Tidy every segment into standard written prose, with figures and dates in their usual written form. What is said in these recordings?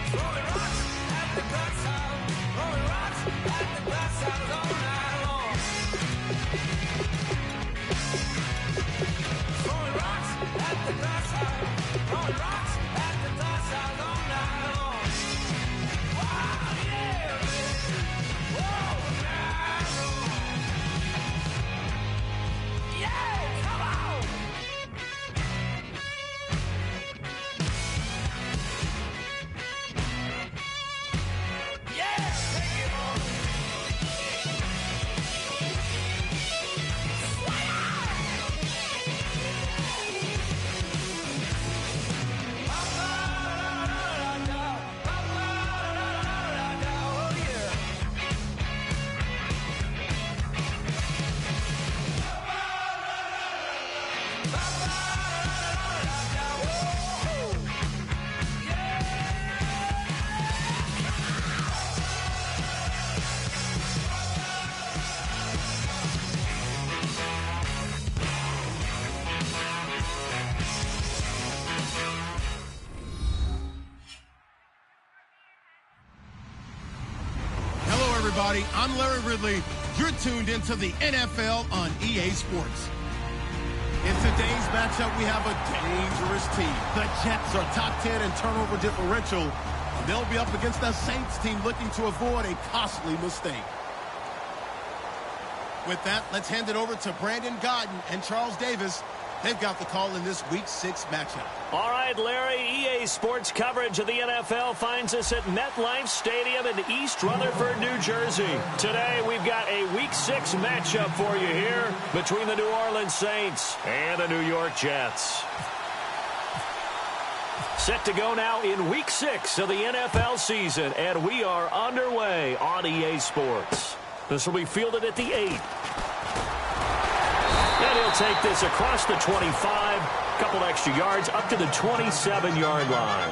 Throwing rocks at the glass house. Throwing rocks at the glass house all night long. Throwing rocks at the glass house. Throwing rocks at the glass house all night long. Wow, yeah, baby. Whoa, narrow. Yeah, come on. Yeah, take it on. Oh, yeah. Hello, everybody. I'm Larry Ridley. You're tuned into the NFL on EA Sports. In today's matchup, we have a dangerous team. The Jets are top 10 in turnover differential, and they'll be up against the Saints team looking to avoid a costly mistake. With that, let's hand it over to Brandon Gaudin and Charles Davis. They've got the call in this Week 6 matchup. All right, Larry, EA Sports coverage of the NFL finds us at MetLife Stadium in East Rutherford, New Jersey. Today, we've got a Week 6 matchup for you here between the New Orleans Saints and the New York Jets. Set to go now in Week 6 of the NFL season, and we are underway on EA Sports. This will be fielded at the 8. And he'll take this across the 25, couple extra yards up to the 27-yard line.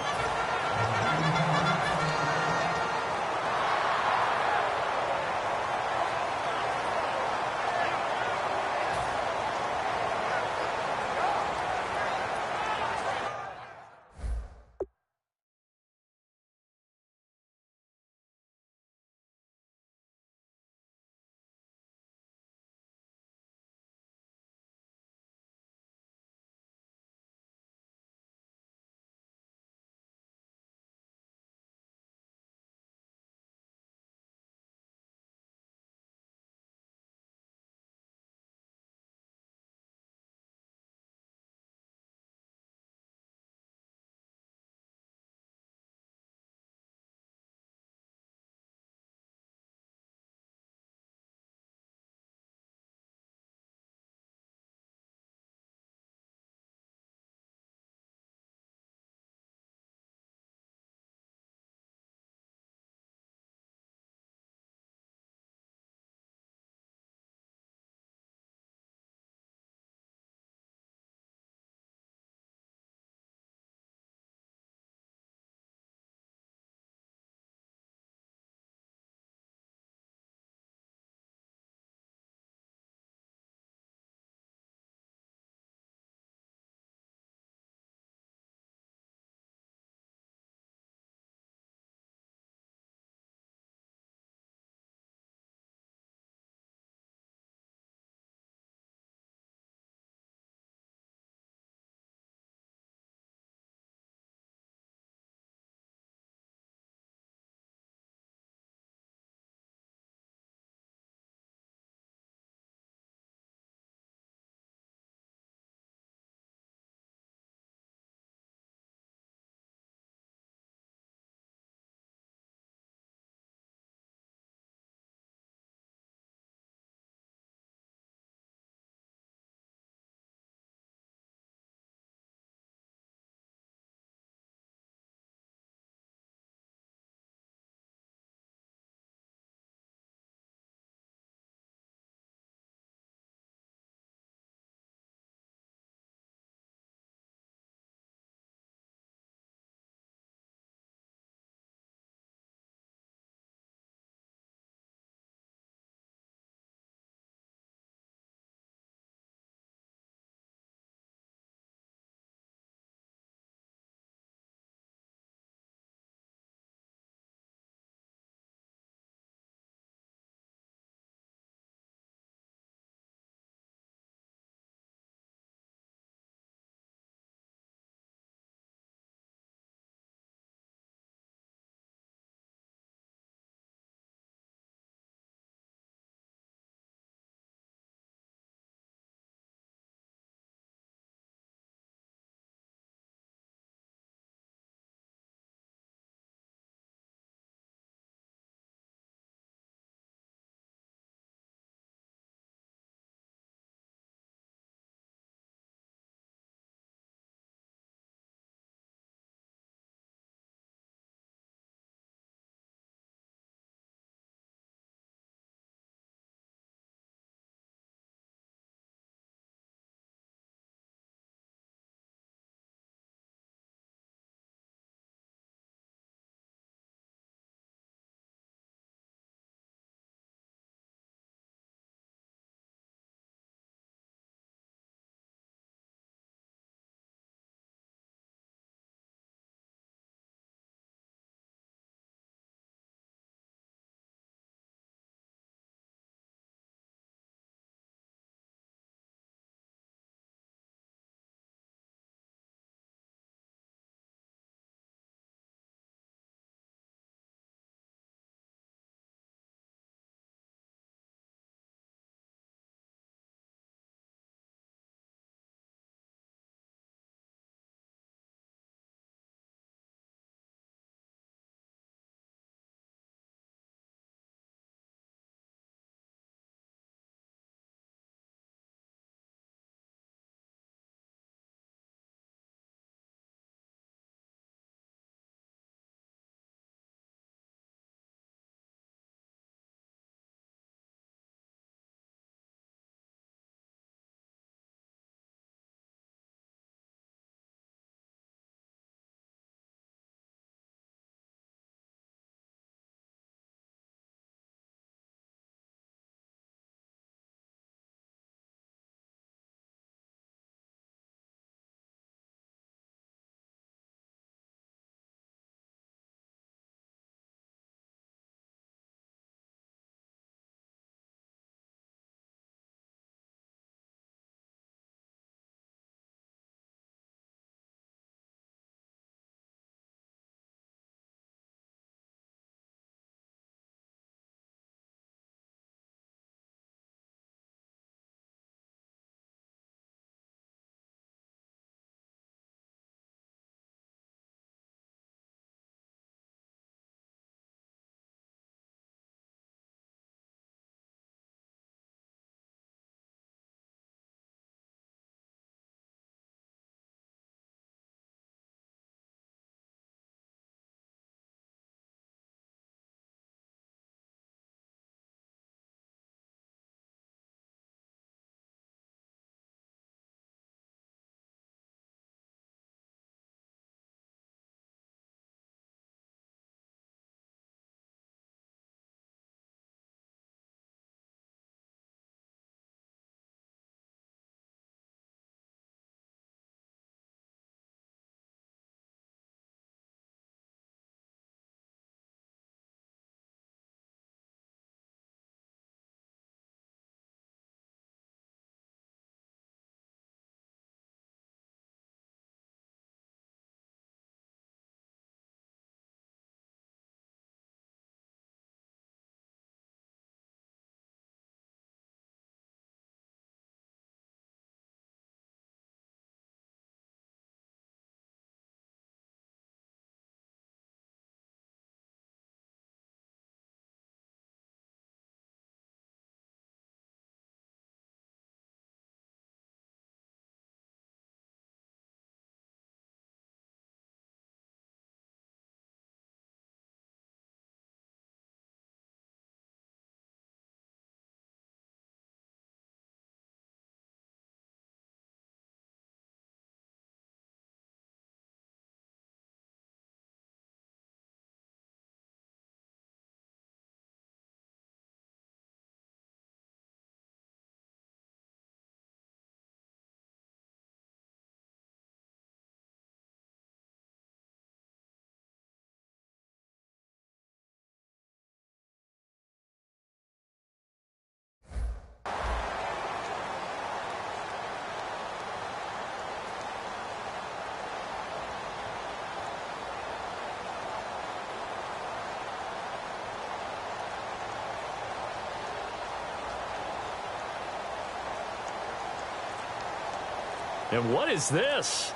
And what is this?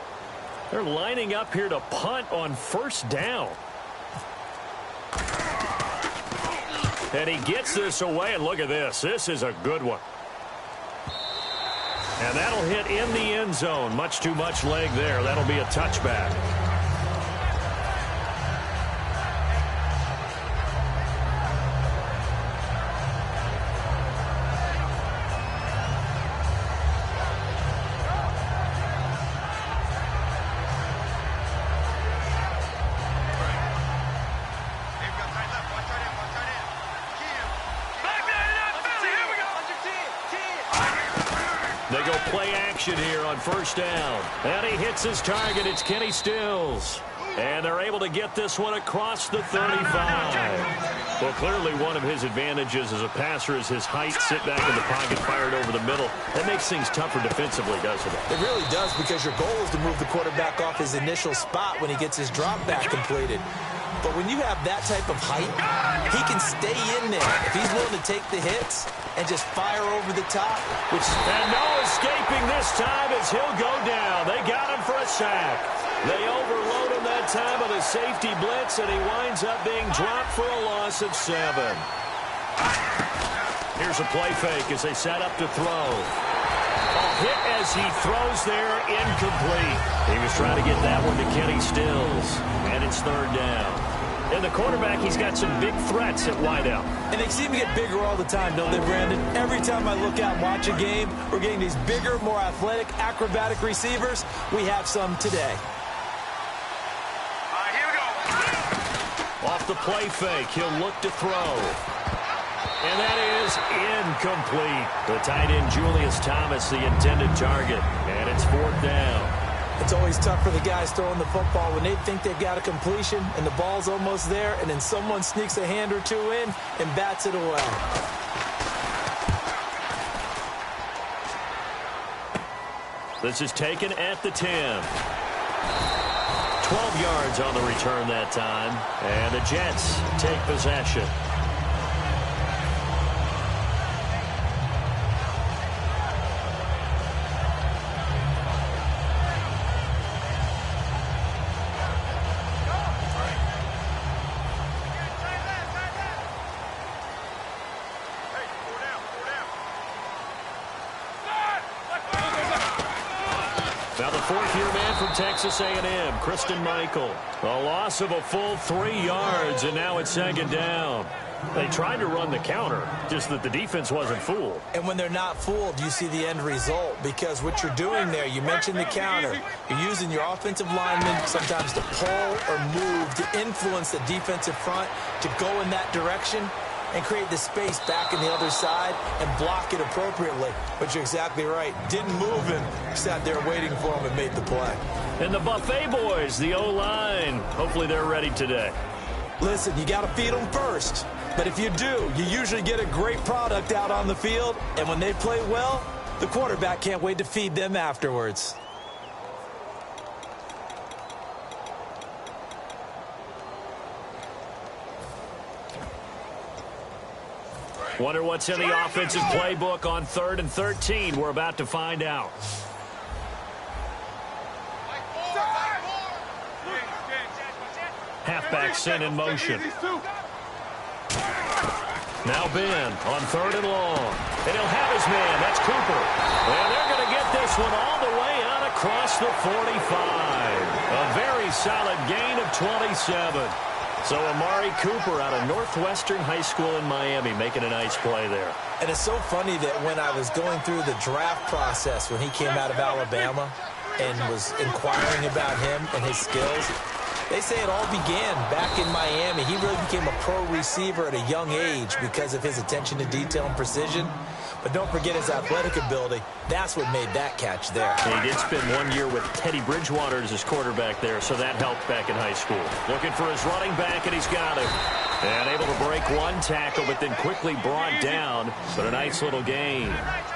They're lining up here to punt on first down. And he gets this away, and look at this. This is a good one. And that'll hit in the end zone. Much too much leg there. That'll be a touchback. They go play action here on first down. And he hits his target. It's Kenny Stills. And they're able to get this one across the 35. Well, clearly one of his advantages as a passer is his height. Sit back in the pocket, fired over the middle. That makes things tougher defensively, doesn't it? It really does, because your goal is to move the quarterback off his initial spot when he gets his drop back completed. But when you have that type of height, he can stay in there if he's willing to take the hits and just fire over the top. And no escaping this time as he'll go down. They got him for a sack. They overload him that time with a safety blitz, and he winds up being dropped for a loss of 7. Here's a play fake as they set up to throw. A hit as he throws there, incomplete. He was trying to get that one to Kenny Stills, and it's third down. And the quarterback, he's got some big threats at wideout. And they seem to get bigger all the time, don't they, Brandon? Every time I look out and watch a game, we're getting these bigger, more athletic, acrobatic receivers. We have some today. Here we go. Off the play fake, he'll look to throw. And that is incomplete. The tight end, Julius Thomas, the intended target. And it's fourth down. It's always tough for the guys throwing the football when they think they've got a completion and the ball's almost there, and then someone sneaks a hand or two in and bats it away. This is taken at the 10. 12 yards on the return that time, and the Jets take possession. Now the fourth-year man from Texas A&M, Christine Michael. A loss of a full 3 yards, and now it's second down. They tried to run the counter, just that the defense wasn't fooled. And when they're not fooled, you see the end result, because what you're doing there, you mentioned the counter. You're using your offensive linemen sometimes to pull or move to influence the defensive front to go in that direction and create the space back in the other side and block it appropriately. But you're exactly right. Didn't move him. Sat there waiting for him and made the play. And the Buffet boys, the O-line, hopefully they're ready today. Listen, you got to feed them first. But if you do, you usually get a great product out on the field. And when they play well, the quarterback can't wait to feed them afterwards. Wonder what's in the offensive playbook on 3rd and 13. We're about to find out. Halfback sent in motion. Now Ben on 3rd and long. And he'll have his man. That's Cooper. And they're going to get this one all the way out across the 45. A very solid gain of 27. So Amari Cooper out of Northwestern High School in Miami making a nice play there. And it's so funny that when I was going through the draft process when he came out of Alabama and was inquiring about him and his skills, they say it all began back in Miami. He really became a pro receiver at a young age because of his attention to detail and precision. But don't forget his athletic ability. That's what made that catch there. He did spend 1 year with Teddy Bridgewater as his quarterback there, so that helped back in high school. Looking for his running back, and he's got him. And able to break one tackle, but then quickly brought down. But a nice little gain.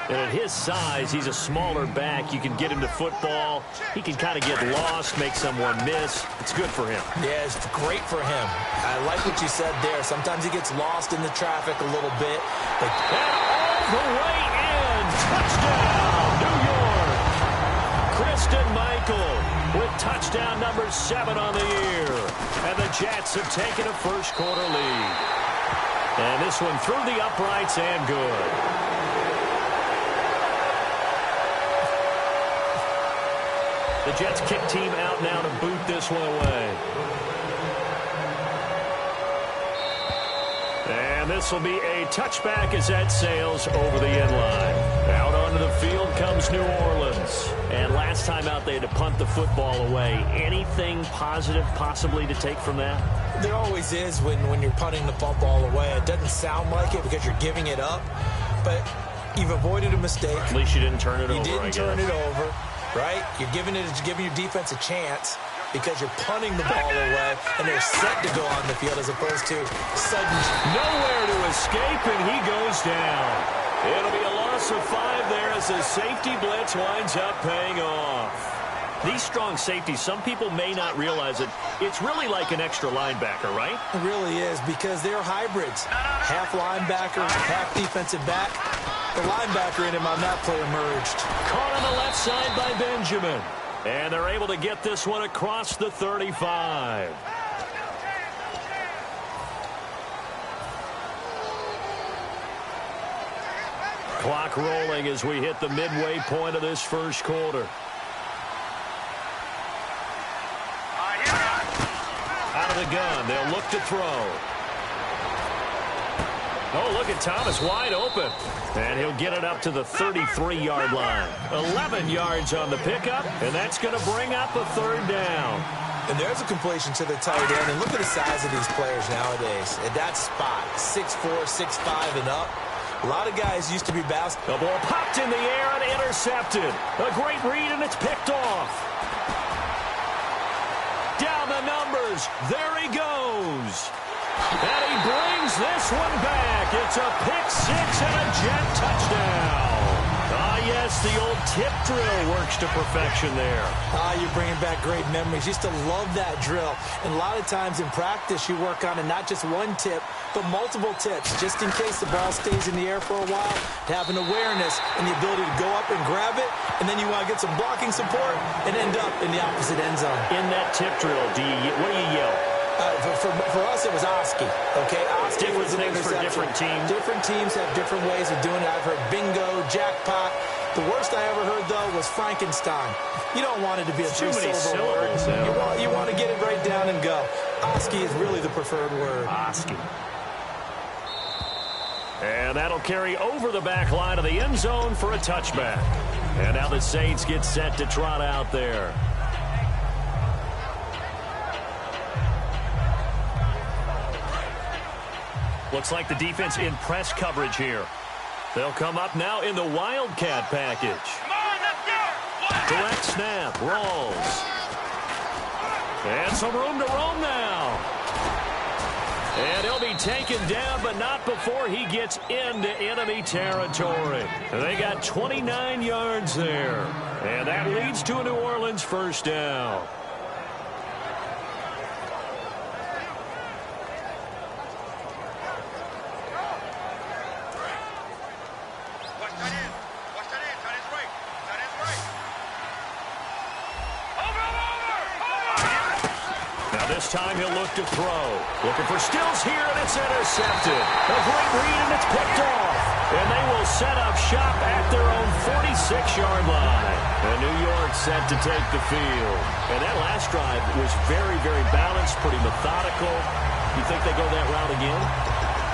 And at his size, he's a smaller back. You can get him to football. He can kind of get lost, make someone miss. It's good for him. Yeah, it's great for him. I like what you said there. Sometimes he gets lost in the traffic a little bit. But and all the way in. Touchdown, New York. Chris Christine Michael with touchdown number 7 on the year. And the Jets have taken a first-quarter lead. And this one through the uprights and good. The Jets kick team out now to boot this one away. And this will be a touchback as that sails over the end line. Out onto the field comes New Orleans. And last time out they had to punt the football away. Anything positive possibly to take from that? There always is when you're punting the football away. It doesn't sound like it because you're giving it up. But you've avoided a mistake. At least you didn't turn it over, You didn't turn it over, right? You're giving your defense a chance because you're punting the ball away, and they're set to go on the field as opposed to sudden. Nowhere to escape, and he goes down. It'll be a loss of 5 there as the safety blitz winds up paying off. These strong safeties, some people may not realize it. It's really like an extra linebacker, right? It really is because they're hybrids. Half linebacker, half defensive back. The linebacker in him on that play emerged. Caught on the left side by Benjamin. And they're able to get this one across the 35. Clock rolling as we hit the midway point of this first quarter. Out of the gun, they'll look to throw. Oh, look at Thomas wide open. And he'll get it up to the 33-yard line. 11 yards on the pickup, and that's going to bring up a 3rd down. And there's a completion to the tight end. And look at the size of these players nowadays. At that spot, 6'4", 6'5", and up. A lot of guys used to be basketball. The ball popped in the air and intercepted. A great read, and it's picked off. Down the numbers. There he goes. And he brings this one back. It's a pick 6 and a Jet touchdown. Ah, yes, the old tip drill works to perfection there. Ah, you're bringing back great memories. Used to love that drill. And a lot of times in practice, you work on it, not just one tip, but multiple tips, just in case the ball stays in the air for a while, to have an awareness and the ability to go up and grab it, and then you want to get some blocking support and end up in the opposite end zone. In that tip drill, what do you yell? For us, it was Oski. Okay, Oski different was an things for different teams. Different teams have different ways of doing it. I've heard bingo, jackpot. The worst I ever heard, though, was Frankenstein. You don't want it to be a three-syllable word. Yeah. You want to get it right down and go. Oski is really the preferred word. Oski. And that'll carry over the back line of the end zone for a touchback. And now the Saints get set to trot out there. Looks like the defense in press coverage here. They'll come up now in the Wildcat package. Direct snap, rolls. And some room to roam now. And he'll be taken down, but not before he gets into enemy territory. They got 29 yards there. And that leads to a New Orleans first down. This time he'll look to throw. Looking for Stills here, and it's intercepted. A great read, and it's picked off. And they will set up shop at their own 46-yard line. And New York set to take the field. And that last drive was very, very balanced, pretty methodical. You think they go that route again?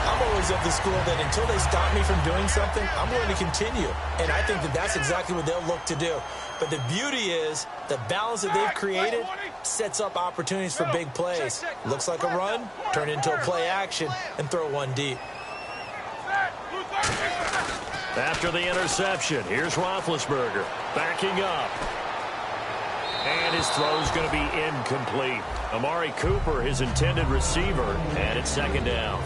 I'm always of the school that until they stop me from doing something, I'm going to continue. And I think that that's exactly what they'll look to do. But the beauty is the balance that they've created sets up opportunities for big plays. Looks like a run, turn into a play action, and throw one deep. After the interception, here's Roethlisberger backing up. And his throw's going to be incomplete. Amari Cooper, his intended receiver, and it's second down.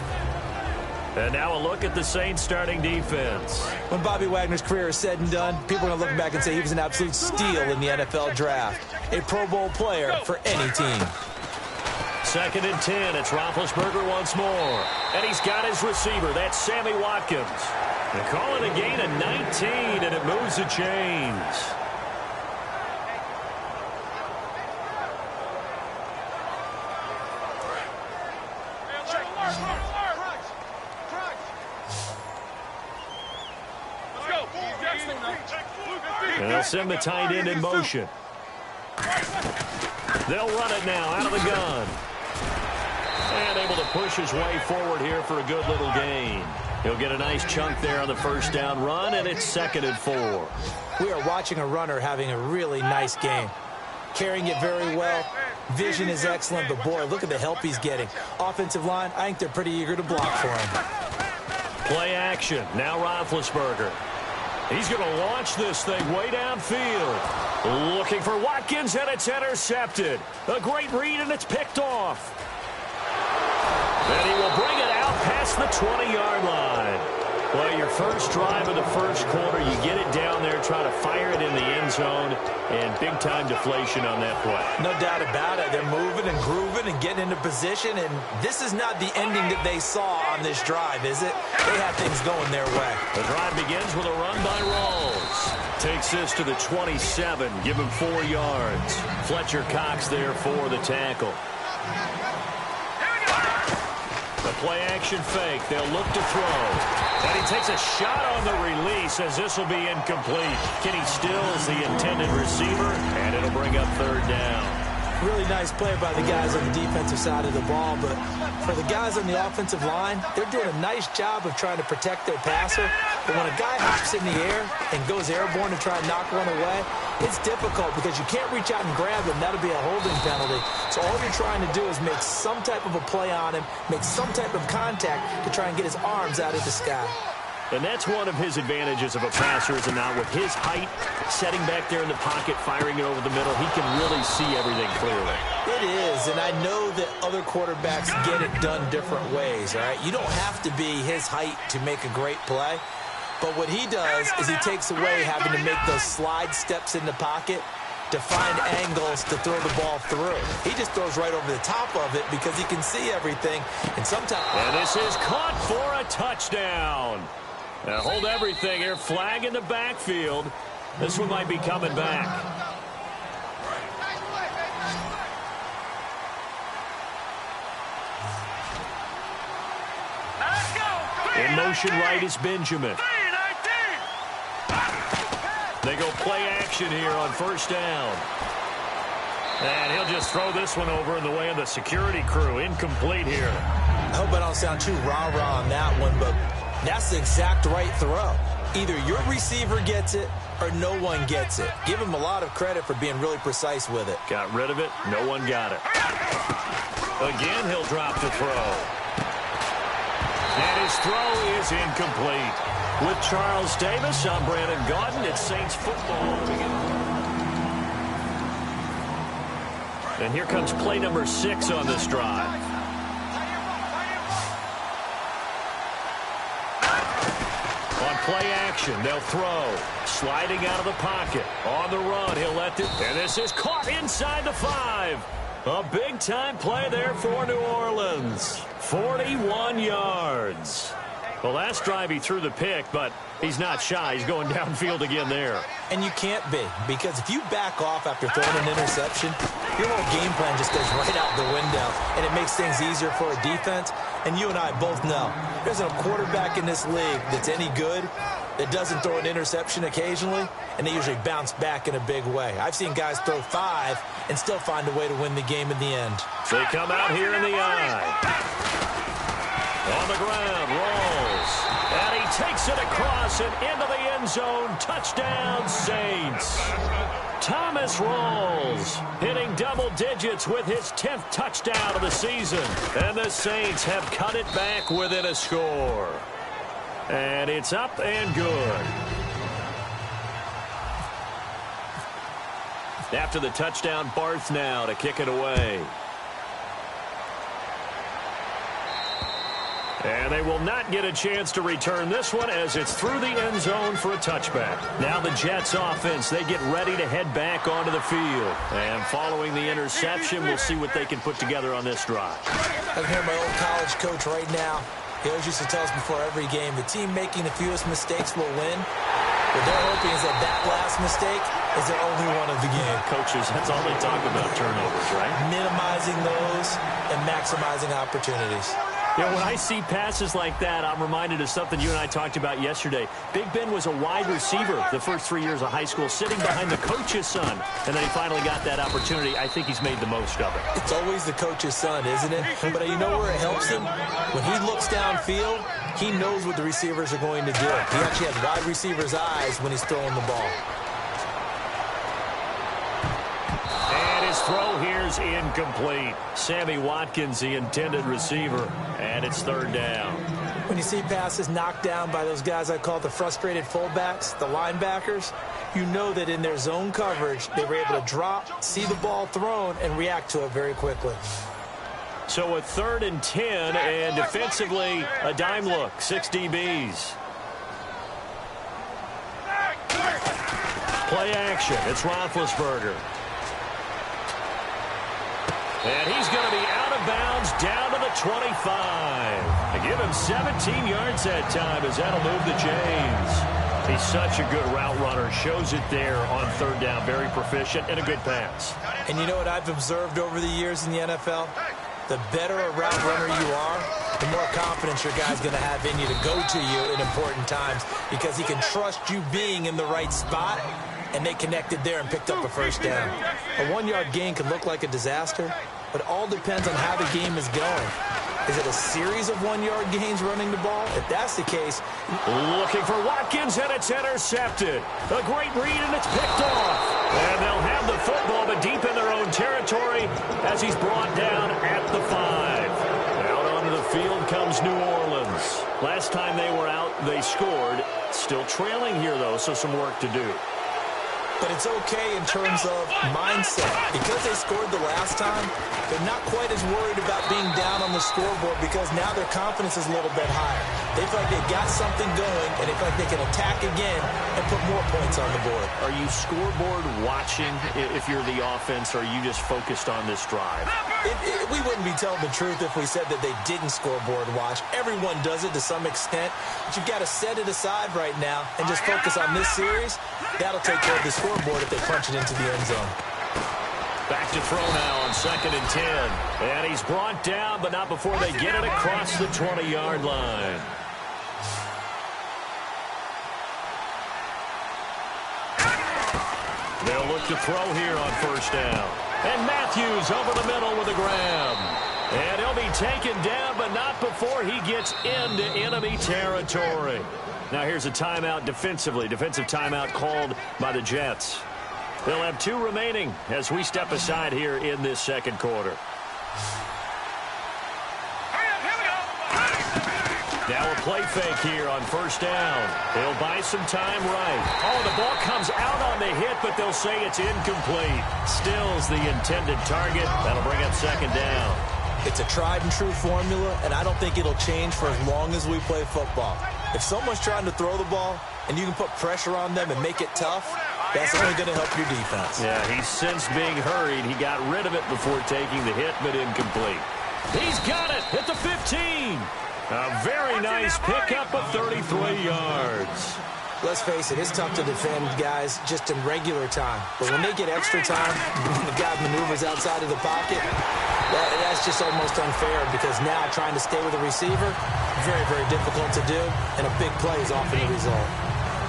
And now a look at the Saints starting defense. When Bobby Wagner's career is said and done, people are going to look back and say he was an absolute steal in the NFL draft. A Pro Bowl player for any team. 2nd and 10. It's Roethlisberger once more. And he's got his receiver. That's Sammy Watkins. They call it a gain of 19, and it moves the chains. And they'll send the tight end in motion. They'll run it now out of the gun. And able to push his way forward here for a good little gain. He'll get a nice chunk there on the first down run, and it's 2nd and 4. We are watching a runner having a really nice game. Carrying it very well. Vision is excellent, but boy, look at the help he's getting. Offensive line, I think they're pretty eager to block for him. Play action. Now Roethlisberger. He's going to launch this thing way downfield. Looking for Watkins, and it's intercepted. A great read, and it's picked off. And he will bring it out past the 20-yard line. Well, your first drive of the first quarter, you get it down there, try to fire it in the end zone, and big-time deflation on that play. No doubt about it. They're moving and grooving and getting into position, and this is not the ending that they saw on this drive, is it? They have things going their way. The drive begins with a run by Rawls. Takes this to the 27, give him 4 yards. Fletcher Cox there for the tackle. The play-action fake. They'll look to throw. And he takes a shot on the release as this will be incomplete. Kenny Stills, the intended receiver, and it'll bring up 3rd down. Really nice play by the guys on the defensive side of the ball, but for the guys on the offensive line, they're doing a nice job of trying to protect their passer. But when a guy hops in the air and goes airborne to try and knock one away, it's difficult because you can't reach out and grab him. That'll be a holding penalty. So all you're trying to do is make some type of a play on him, make some type of contact to try and get his arms out of the sky. And that's one of his advantages of a passer, is not with his height, setting back there in the pocket, firing it over the middle, he can really see everything clearly. It is, and I know that other quarterbacks get it done different ways, all right? You don't have to be his height to make a great play, but what he does is he takes away having to make those slide steps in the pocket to find angles to throw the ball through. He just throws right over the top of it because he can see everything, and sometimes... And this is caught for a touchdown. Now hold everything here. Flag in the backfield. This one might be coming back. In motion right is Benjamin. They go play action here on 1st down. And he'll just throw this one over in the way of the security crew. Incomplete here. I hope I don't sound too rah-rah on that one, but that's the exact right throw. Either your receiver gets it or no one gets it. Give him a lot of credit for being really precise with it. Got rid of it. No one got it. Again, he'll drop the throw. And his throw is incomplete. With Charles Davis, I'm Brandon Gaudin. It's Saints football. And here comes play number 6 on this drive. On play action, they'll throw. Sliding out of the pocket. On the run, he'll let it. And this is caught inside the 5. A big-time play there for New Orleans. 41 yards. Well, last drive he threw the pick, but he's not shy. He's going downfield again there. And you can't be, because if you back off after throwing an interception, your whole game plan just goes right out the window, and it makes things easier for a defense. And you and I both know there's a quarterback in this league that's any good that doesn't throw an interception occasionally, and they usually bounce back in a big way. I've seen guys throw 5 and still find a way to win the game in the end. So they come out here in the eye. On the ground, Rawls. And he takes it across and into the end zone. Touchdown, Saints. Thomas Rawls hitting double digits with his 10th touchdown of the season. And the Saints have cut it back within a score. And it's up and good. After the touchdown, Barth now to kick it away. And they will not get a chance to return this one as it's through the end zone for a touchback. Now the Jets offense, they get ready to head back onto the field. And following the interception, we'll see what they can put together on this drive. I can hear my old college coach right now. He always used to tell us before every game, the team making the fewest mistakes will win. What they're hoping is that that last mistake is their only one of the game. Coaches, that's all they talk about, turnovers, right? Minimizing those and maximizing opportunities. You know, when I see passes like that, I'm reminded of something you and I talked about yesterday. Big Ben was a wide receiver the first 3 years of high school, sitting behind the coach's son. And then he finally got that opportunity. I think he's made the most of it. It's always the coach's son, isn't it? But you know where it helps him? When he looks downfield, he knows what the receivers are going to do. He actually has wide receivers' eyes when he's throwing the ball. And his throw here's incomplete. Sammy Watkins, the intended receiver, and it's third down. When you see passes knocked down by those guys I call the frustrated fullbacks, the linebackers, you know that in their zone coverage, they were able to drop, see the ball thrown, and react to it very quickly. So a 3rd and 10, and defensively, a dime look, 6 DBs. Play action, it's Roethlisberger. And he's going to be out of bounds down to the 25. They give him 17 yards that time as that'll move the chains. He's such a good route runner. Shows it there on 3rd down. Very proficient and a good pass. And you know what I've observed over the years in the NFL? The better a route runner you are, the more confidence your guy's going to have in you to go to you in important times because he can trust you being in the right spot, and they connected there and picked up a first down. A 1-yard gain can look like a disaster, but it all depends on how the game is going. Is it a series of 1-yard gains running the ball? If that's the case... Looking for Watkins, and it's intercepted. A great read, and it's picked off. And they'll have the football, but deep in their own territory as he's brought down at the 5. Out onto the field comes New Orleans. Last time they were out, they scored. Still trailing here, though, so some work to do. But it's okay in terms of mindset. Because they scored the last time, they're not quite as worried about being down on the scoreboard because now their confidence is a little bit higher. They feel like they've got something going, and they feel like they can attack again and put more points on the board. Are you scoreboard watching if you're the offense, or are you just focused on this drive? We wouldn't be telling the truth if we said that they didn't scoreboard watch. Everyone does it to some extent, but you've got to set it aside right now and just focus on this series. That'll take care of the scoreboard if they punch it into the end zone. Back to throw now on 2nd and 10. And he's brought down, but not before they get it across the 20-yard line. They'll look to throw here on 1st down. And Matthews over the middle with a grab. And he'll be taken down, but not before he gets into enemy territory. Now here's a timeout defensively. Defensive timeout called by the Jets. They'll have 2 remaining as we step aside here in this 2nd quarter. Now a play fake here on 1st down. He'll buy some time right. Oh, the ball comes out on the hit, but they'll say it's incomplete. Still's the intended target. That'll bring up 2nd down. It's a tried and true formula, and I don't think it'll change for as long as we play football. If someone's trying to throw the ball and you can put pressure on them and make it tough, that's only going to help your defense. Yeah, he's since being hurried. He got rid of it before taking the hit, but incomplete. He's got it at the 15. A very nice pickup of 33 yards. Let's face it, it's tough to defend guys just in regular time. But when they get extra time, when the guy maneuvers outside of the pocket, that's just almost unfair because now trying to stay with the receiver, very, very difficult to do, and a big play is often the result.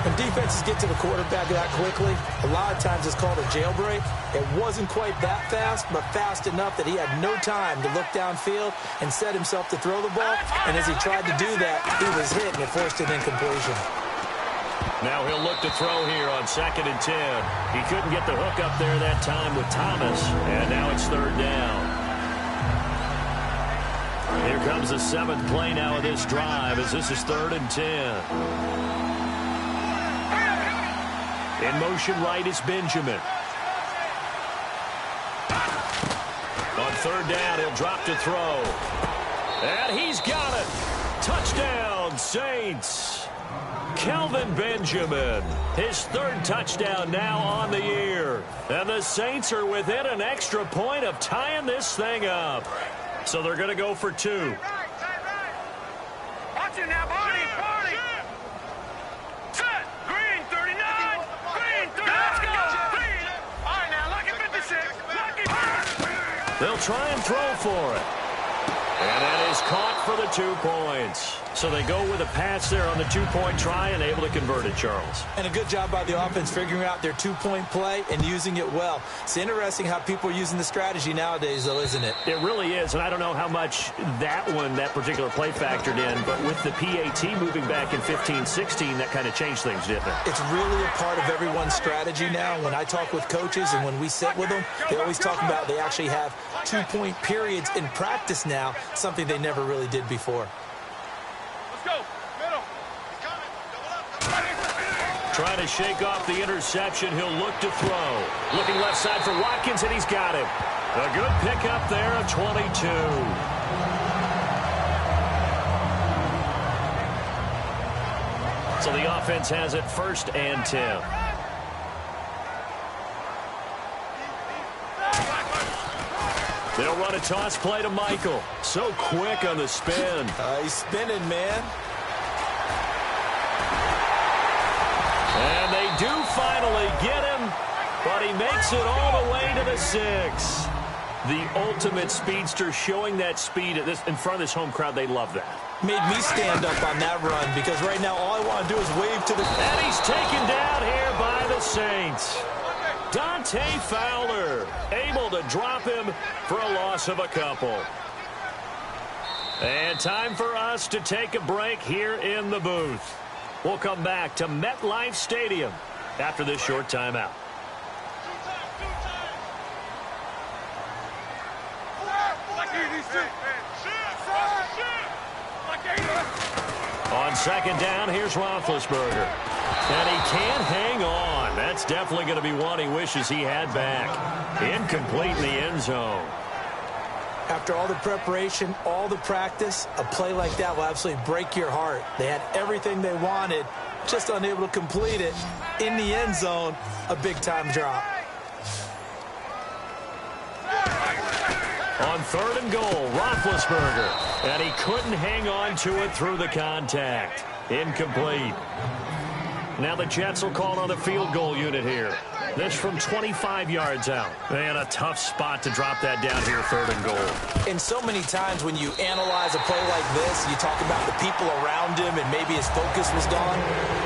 When defenses get to the quarterback that quickly, a lot of times it's called a jailbreak. It wasn't quite that fast, but fast enough that he had no time to look downfield and set himself to throw the ball. And as he tried to do that, he was hit and it forced an incompletion. Now he'll look to throw here on 2nd and 10. He couldn't get the hook up there that time with Thomas, and now it's 3rd down. Here comes the 7th play now of this drive as this is 3rd and 10. In motion right is Benjamin. On 3rd down, he'll drop to throw. And he's got it. Touchdown, Saints. Kelvin Benjamin, his 3rd touchdown now on the year. And the Saints are within an extra point of tying this thing up. So they're going to go for 2. Watch it now, Barney. Set. Green 39. Green 39. Let's go. Green. All right, now, lucky 56. Lucky. They'll try and throw for it. And that is is caught for the 2 points. So they go with a pass there on the 2-point try and able to convert it, Charles. And a good job by the offense figuring out their 2-point play and using it well. It's interesting how people are using the strategy nowadays, though, isn't it? It really is, and I don't know how much that particular play factored in, but with the PAT moving back in 15-16, that kind of changed things, didn't it? It's really a part of everyone's strategy now. When I talk with coaches and when we sit with them, they always talk about they actually have 2-point periods in practice now, something they never really did before. Trying to shake off the interception. He'll look to throw. Looking left side for Watkins, and he's got him. A good pickup there of 22. So the offense has it 1st and 10. They'll run a toss play to Michael. So quick on the spin. He's spinning, man. And they do finally get him, but he makes it all the way to the 6. The ultimate speedster, showing that speed at in front of this home crowd. They love that. Made me stand up on that run because right now all I want to do is wave to the... And he's taken down here by the Saints. Dante Fowler able to drop him for a loss of a couple. And time for us to take a break here in the booth. We'll come back to MetLife Stadium after this short timeout. On 2nd down, here's Roethlisberger. And he can't hang on. That's definitely going to be one he wishes he had back. Incomplete in the end zone. After all the preparation, all the practice, a play like that will absolutely break your heart. They had everything they wanted, just unable to complete it. In the end zone, a big-time drop. On 3rd and goal, Roethlisberger. And he couldn't hang on to it through the contact. Incomplete. Now the Jets will call on the field goal unit here. This from 25 yards out. Man, a tough spot to drop that down here, 3rd and goal. And so many times when you analyze a play like this, you talk about the people around him and maybe his focus was gone.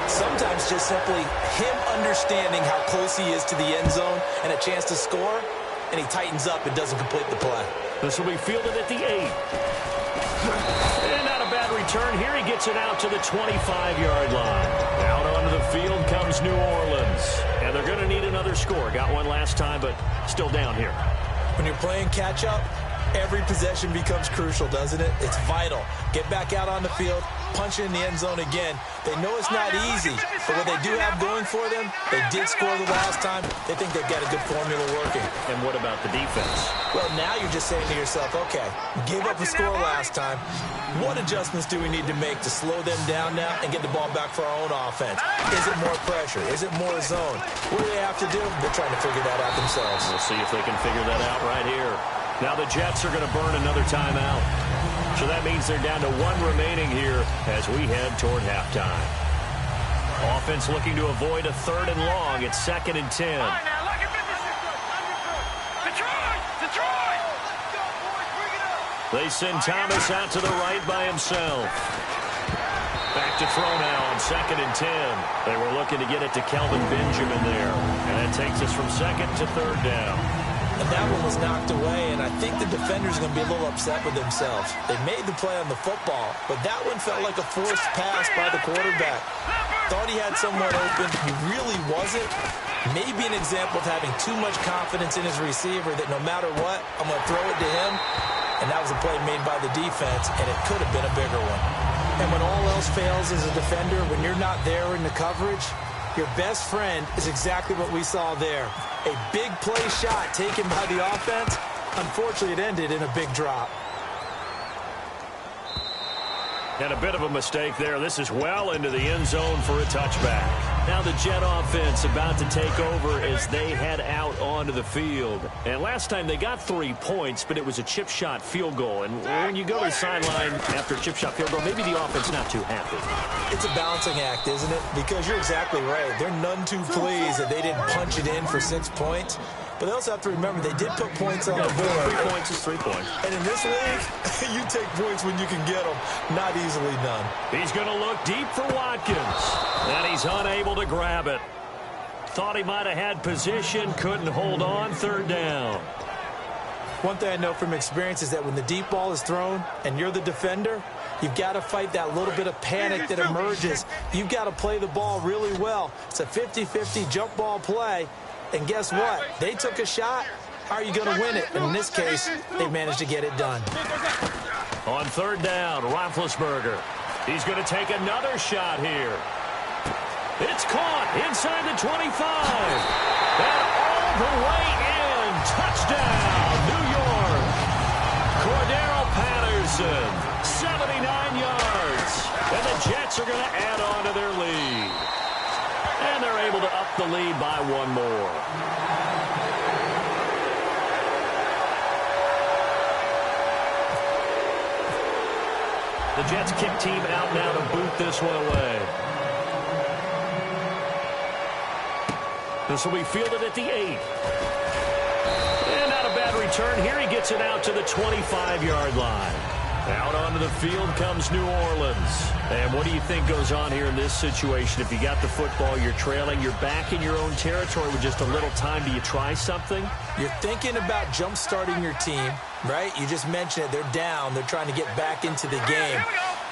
Sometimes just simply him understanding how close he is to the end zone and a chance to score, and he tightens up and doesn't complete the play. This will be fielded at the 8. And not a bad return. Here he gets it out to the 25-yard line. Out onto the field comes New Orleans. And they're going to need another score. Got one last time, but still down here. When you're playing catch-up, every possession becomes crucial, doesn't it? It's vital. Get back out on the field, punch it in the end zone again. They know it's not easy, but what they do have going for them, they did score the last time. They think they've got a good formula working. And what about the defense? Well, now you're just saying to yourself, okay, gave up a score last time. What adjustments do we need to make to slow them down now and get the ball back for our own offense? Is it more pressure? Is it more zone? What do they have to do? They're trying to figure that out themselves. We'll see if they can figure that out right here. Now the Jets are going to burn another timeout. So that means they're down to 1 remaining here as we head toward halftime. Offense looking to avoid a 3rd and long. It's 2nd and 10. They send Thomas out to the right by himself. Back to throw now on 2nd and 10. They were looking to get it to Kelvin Benjamin there. And that takes us from 2nd to 3rd down. And that one was knocked away, and I think the defenders are going to be a little upset with themselves. They made the play on the football, but that one felt like a forced pass by the quarterback. Thought he had someone open. He really wasn't. Maybe an example of having too much confidence in his receiver that no matter what, I'm going to throw it to him. And that was a play made by the defense, and it could have been a bigger one. And when all else fails as a defender, when you're not there in the coverage, your best friend is exactly what we saw there. A big play shot taken by the offense. Unfortunately, it ended in a big drop. And a bit of a mistake there. This is well into the end zone for a touchback. Now the Jet offense about to take over as they head out onto the field. And last time they got 3 points, but it was a chip shot field goal. And when you go to the sideline after a chip shot field goal, maybe the offense not too happy. It's a balancing act, isn't it? Because you're exactly right. They're none too pleased that they didn't punch it in for 6 points. But they also have to remember they did put points on the board. 3 points is 3 points. And in this league, you take points when you can get them. Not easily done. He's going to look deep for Watkins. And he's unable to grab it. Thought he might have had position, couldn't hold on, 3rd down. One thing I know from experience is that when the deep ball is thrown and you're the defender, you've got to fight that little bit of panic that emerges. You've got to play the ball really well. It's a 50-50 jump ball play. And guess what? They took a shot. How are you going to win it? And in this case, they managed to get it done. On 3rd down, Roethlisberger. He's going to take another shot here. It's caught inside the 25. And all the way in. Touchdown, New York. Cordero Patterson, 79 yards. And the Jets are going to add on to their lead. And they're able to up the lead by 1 more. The Jets kick team out now to boot this one away. This will be fielded at the 8. And not a bad return here. He gets it out to the 25-yard line. Out onto the field comes New Orleans. And what do you think goes on here in this situation? If you got the football, you're trailing, you're back in your own territory with just a little time. Do you try something? You're thinking about jump-starting your team, right? You just mentioned it. They're down. They're trying to get back into the game.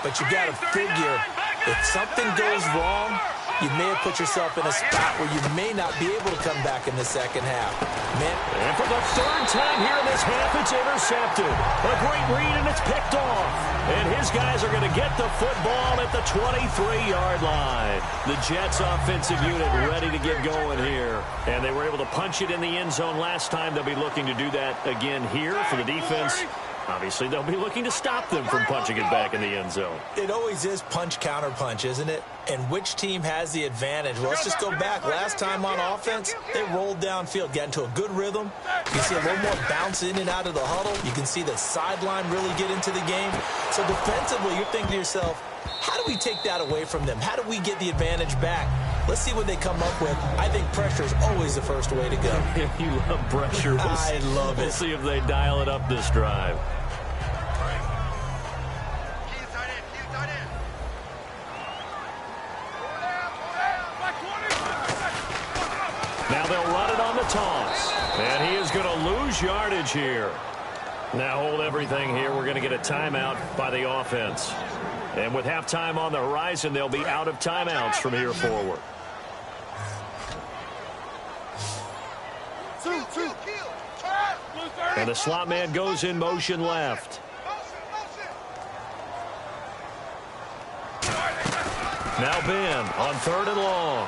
But you got to figure, if something goes wrong, you may have put yourself in a spot where you may not be able to come back in the second half. And for the 3rd time here in this half, it's intercepted. A great read, and it's picked off. And his guys are going to get the football at the 23-yard line. The Jets offensive unit ready to get going here. And they were able to punch it in the end zone last time. They'll be looking to do that again here for the defense. Obviously, they'll be looking to stop them from punching it back in the end zone. It always is punch-counter-punch, isn't it? And which team has the advantage? Well, let's just go back. Last time on offense, they rolled downfield, got into a good rhythm. You can see a little more bounce in and out of the huddle. You can see the sideline really get into the game. So defensively, you're thinking to yourself, how do we take that away from them? How do we get the advantage back? Let's see what they come up with. I think pressure is always the first way to go. You love pressure. I love it. We'll see if they dial it up this drive. Now they'll run it on the toss. And he is going to lose yardage here. Now hold everything here. We're going to get a timeout by the offense. And with halftime on the horizon, they'll be out of timeouts from here forward. And the slot man goes in motion left. Now Ben on 3rd and long.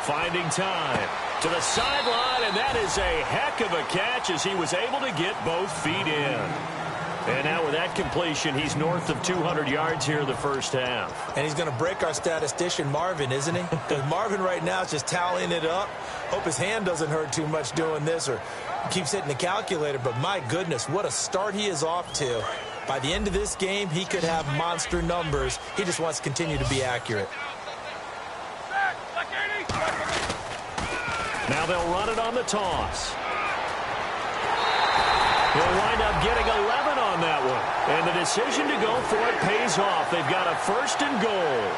Finding time to the sideline, and that is a heck of a catch as he was able to get both feet in. And now with that completion, he's north of 200 yards here in the first half. And he's going to break our statistician, Marvin, isn't he? Because Marvin right now is just tallying it up. Hope his hand doesn't hurt too much doing this or keeps hitting the calculator. But my goodness, what a start he is off to. By the end of this game, he could have monster numbers. He just wants to continue to be accurate. Now they'll run it on the toss. He'll wind up getting 11 on that one. And the decision to go for it pays off. They've got a 1st and goal.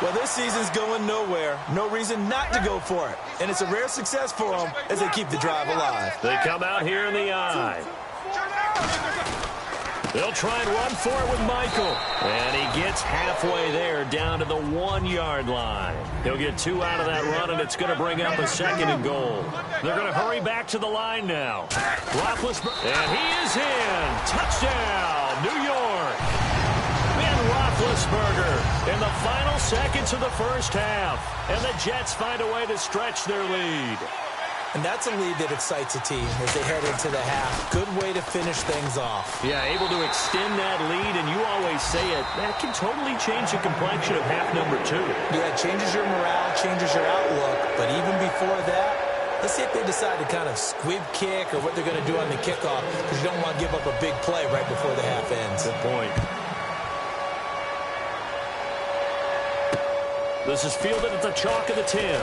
Well, this season's going nowhere. No reason not to go for it. And it's a rare success for them as they keep the drive alive. They come out here in the eye. They'll try and run for it with Michael. And he gets halfway there down to the 1-yard line. He'll get 2 out of that run, and it's going to bring up a 2nd and goal. They're going to hurry back to the line now. Roethlisberger, and he is in. Touchdown, New York. Ben Roethlisberger in the final seconds of the first half. And the Jets find a way to stretch their lead. And that's a lead that excites a team as they head into the half. Good way to finish things off. Yeah, able to extend that lead, and you always say it, that can totally change the complexion of half number 2. Yeah, it changes your morale, changes your outlook. But even before that, let's see if they decide to kind of squib kick or what they're going to do on the kickoff, because you don't want to give up a big play right before the half ends. Good point. This is fielded at the chalk of the 10.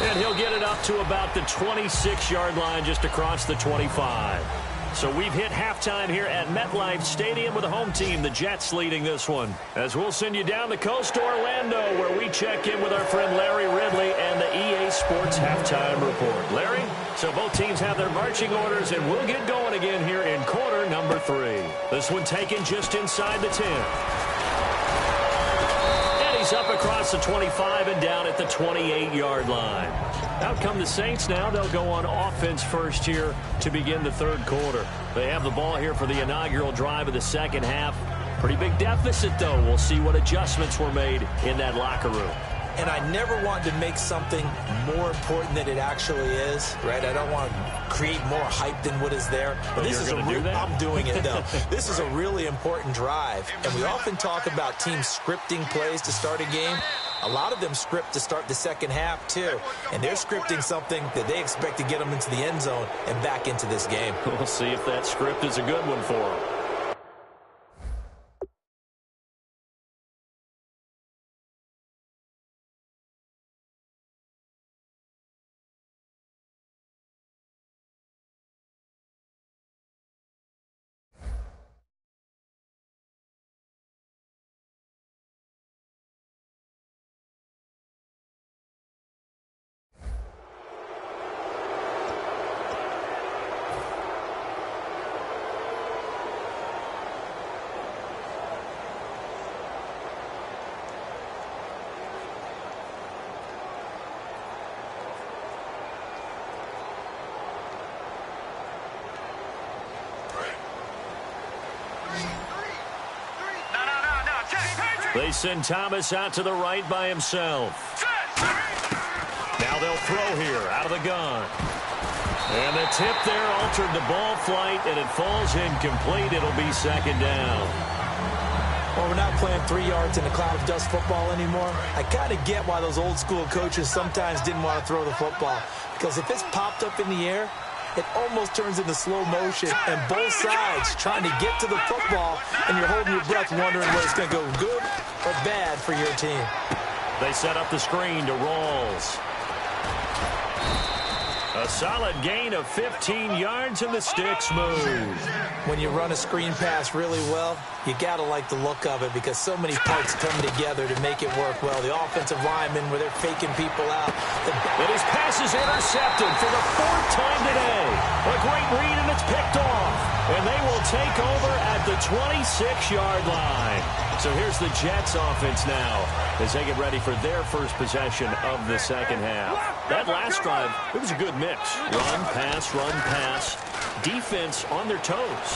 And he'll get it up to about the 26-yard line just across the 25. So we've hit halftime here at MetLife Stadium with the home team, the Jets, leading this one. As we'll send you down the coast to Orlando, where we check in with our friend Larry Ridley and the EA Sports Halftime Report. Larry, so both teams have their marching orders, and we'll get going again here in quarter number 3. This one taken just inside the 10. And he's up across the 25 and down at the 28-yard line. Out come the Saints now. They'll go on offense first here to begin the third quarter. They have the ball here for the inaugural drive of the second half. Pretty big deficit, though. We'll see what adjustments were made in that locker room. And I never want to make something more important than it actually is, right? I don't want to create more hype than what is there. But this is I'm doing it, though. This is a really important drive. And we often talk about teams scripting plays to start a game. A lot of them script to start the second half, too. And they're scripting something that they expect to get them into the end zone and back into this game. We'll see if that script is a good one for them. They send Thomas out to the right by himself. Now they'll throw here out of the gun. And the tip there altered the ball flight, and it falls incomplete. It'll be second down. Well, we're not playing 3 yards in a cloud of dust football anymore. I kind of get why those old school coaches sometimes didn't want to throw the football. Because if it's popped up in the air, it almost turns into slow motion, and both sides trying to get to the football, and you're holding your breath wondering whether it's going to go good or bad for your team. They set up the screen to Rawls. A solid gain of 15 yards, and the sticks move. When you run a screen pass really well, you got to like the look of it because so many parts come together to make it work well. The offensive linemen, where they're faking people out. And his pass is intercepted for the 4th time today. A great read, and it's picked off. And they will take over at the 26-yard line. So here's the Jets offense now as they get ready for their first possession of the second half. That last drive, it was a good mix. Run, pass, defense on their toes.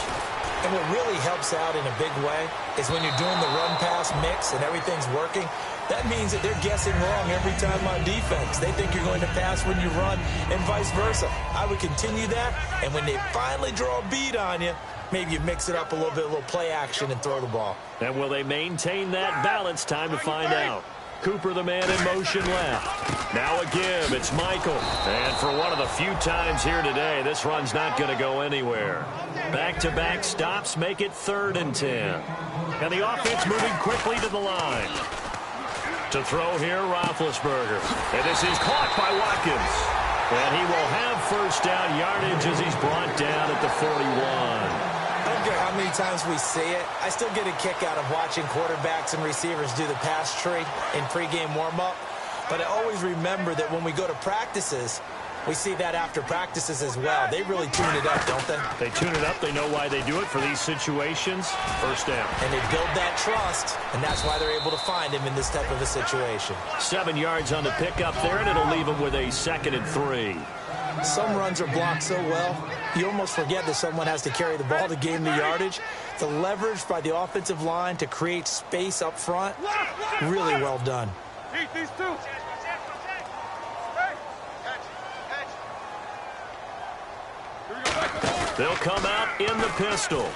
And what really helps out in a big way is when you're doing the run-pass mix and everything's working, that means that they're guessing wrong every time on defense. They think you're going to pass when you run and vice versa. I would continue that, and when they finally draw a beat on you, maybe you mix it up a little play action and throw the ball. And will they maintain that balance? Time to find out. Cooper, the man in motion left. Now a give. It's Michael. And for one of the few times here today, this run's not going to go anywhere. Back-to-back stops make it 3rd and 10. And the offense moving quickly to the line. To throw here, Roethlisberger. And this is caught by Watkins. And he will have first down yardage as he's brought down at the 41. I don't care how many times we see it. I still get a kick out of watching quarterbacks and receivers do the pass tree in pregame warm-up. But I always remember that when we go to practices, we see that after practices as well. They really tune it up, don't they? They tune it up. They know why they do it for these situations. First down. And they build that trust, and that's why they're able to find him in this type of a situation. 7 yards on the pickup there, and it'll leave him with a 2nd and 3. Some runs are blocked so well, you almost forget that someone has to carry the ball to gain the yardage. The leverage by the offensive line to create space up front, really well done. These two. They'll come out in the pistol.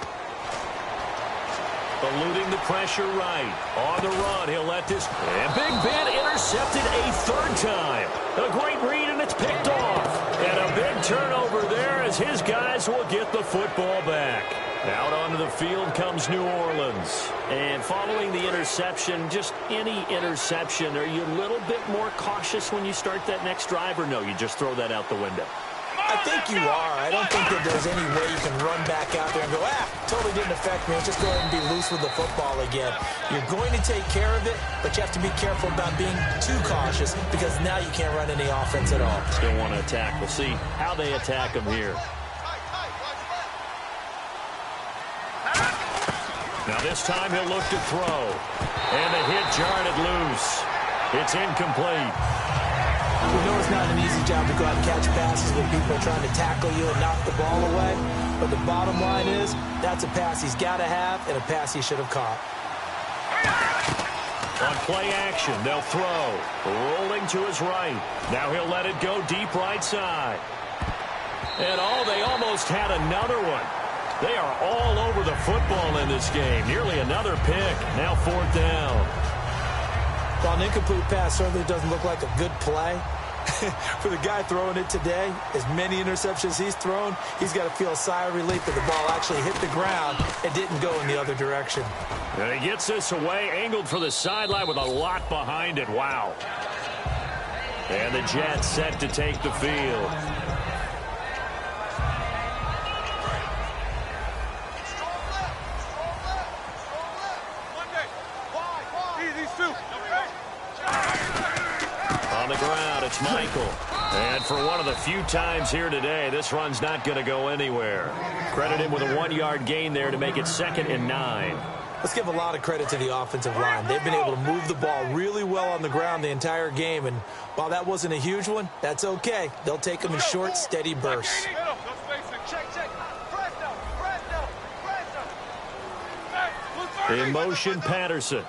Eluding the pressure right. On the run, he'll let this. And Big Ben intercepted a 3rd time. A great read, and it's picked off. And a big turnover there as his guys will get the football back. Out onto the field comes New Orleans. And following the interception, just any interception, are you a little bit more cautious when you start that next drive, or no, you just throw that out the window? I think you are. I don't think that there's any way you can run back out there and go, totally didn't affect me. Just go ahead and be loose with the football again. You're going to take care of it, but you have to be careful about being too cautious because now you can't run any offense at all. Still want to attack. We'll see how they attack him here. Now this time he'll look to throw. And the hit jarred it loose. It's incomplete. You know it's not an easy job to go out and catch passes when people are trying to tackle you and knock the ball away. But the bottom line is that's a pass he's got to have and a pass he should have caught. On play action, they'll throw. Rolling to his right. Now he'll let it go deep right side. And they almost had another one. They are all over the football in this game. Nearly another pick. Now 4th down. While an incomplete pass certainly doesn't look like a good play, for the guy throwing it today, as many interceptions he's thrown, he's got to feel a sigh of relief that the ball actually hit the ground and didn't go in the other direction. And he gets this away, angled for the sideline with a lot behind it. Wow. And the Jets set to take the field. On the ground, it's Michael. And for one of the few times here today, this run's not going to go anywhere. Credit him with a 1-yard gain there to make it 2nd and 9. Let's give a lot of credit to the offensive line. They've been able to move the ball really well on the ground the entire game. And while that wasn't a huge one, that's okay. They'll take them in short, steady bursts. In motion, Patterson.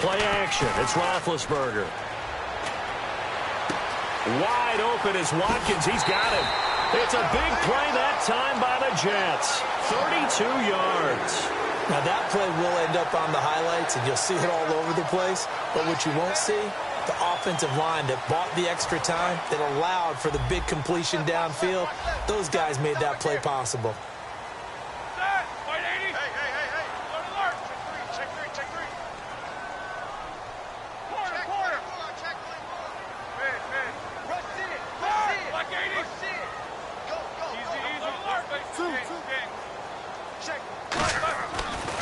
Play action. It's Roethlisberger. Wide open is Watkins. He's got him. It's a big play that time by the Jets. 32 yards. Now that play will end up on the highlights, and you'll see it all over the place. But what you won't see, the offensive line that bought the extra time, that allowed for the big completion downfield, those guys made that play possible.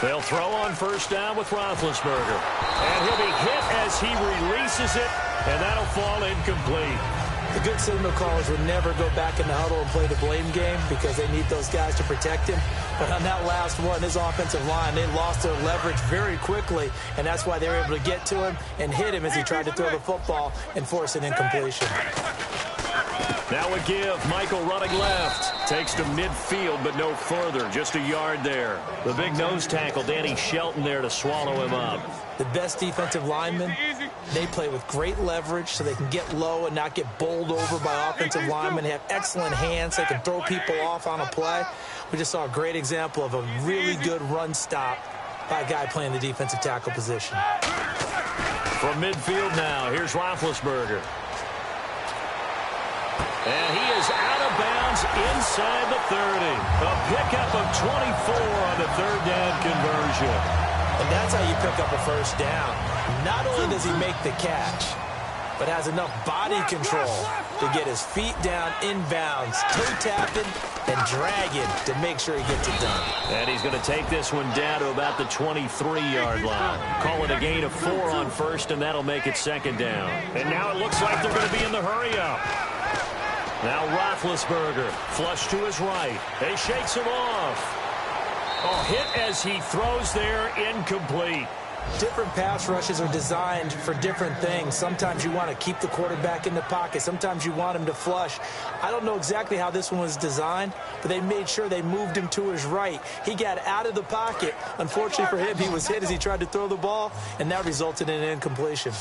They'll throw on 1st down with Roethlisberger. And he'll be hit as he releases it, and that'll fall incomplete. The good signal callers would never go back in the huddle and play the blame game because they need those guys to protect him. But on that last one, his offensive line, they lost their leverage very quickly, and that's why they were able to get to him and hit him as he tried to throw the football and force an incompletion. Now a give. Michael running left. Takes to midfield, but no further. Just a yard there. The big nose tackle, Danny Shelton, there to swallow him up. The best defensive linemen, they play with great leverage so they can get low and not get bowled over by offensive linemen. They have excellent hands. They can throw people off on a play. We just saw a great example of a really good run stop by a guy playing the defensive tackle position. From midfield now, here's Roethlisberger. And he is out of bounds inside the 30. A pickup of 24 on the 3rd down conversion. And that's how you pick up a 1st down. Not only does he make the catch, but has enough body control to get his feet down inbounds, toe tapping and dragging to make sure he gets it done. And he's going to take this one down to about the 23-yard line. Call it a gain of 4 on 1st, and that'll make it 2nd down. And now it looks like they're going to be in the hurry-up. Now Roethlisberger, flush to his right. He shakes him off. Oh, hit as he throws there, incomplete. Different pass rushes are designed for different things. Sometimes you want to keep the quarterback in the pocket. Sometimes you want him to flush. I don't know exactly how this one was designed, but they made sure they moved him to his right. He got out of the pocket. Unfortunately for him, he was hit as he tried to throw the ball, and that resulted in an incompletion.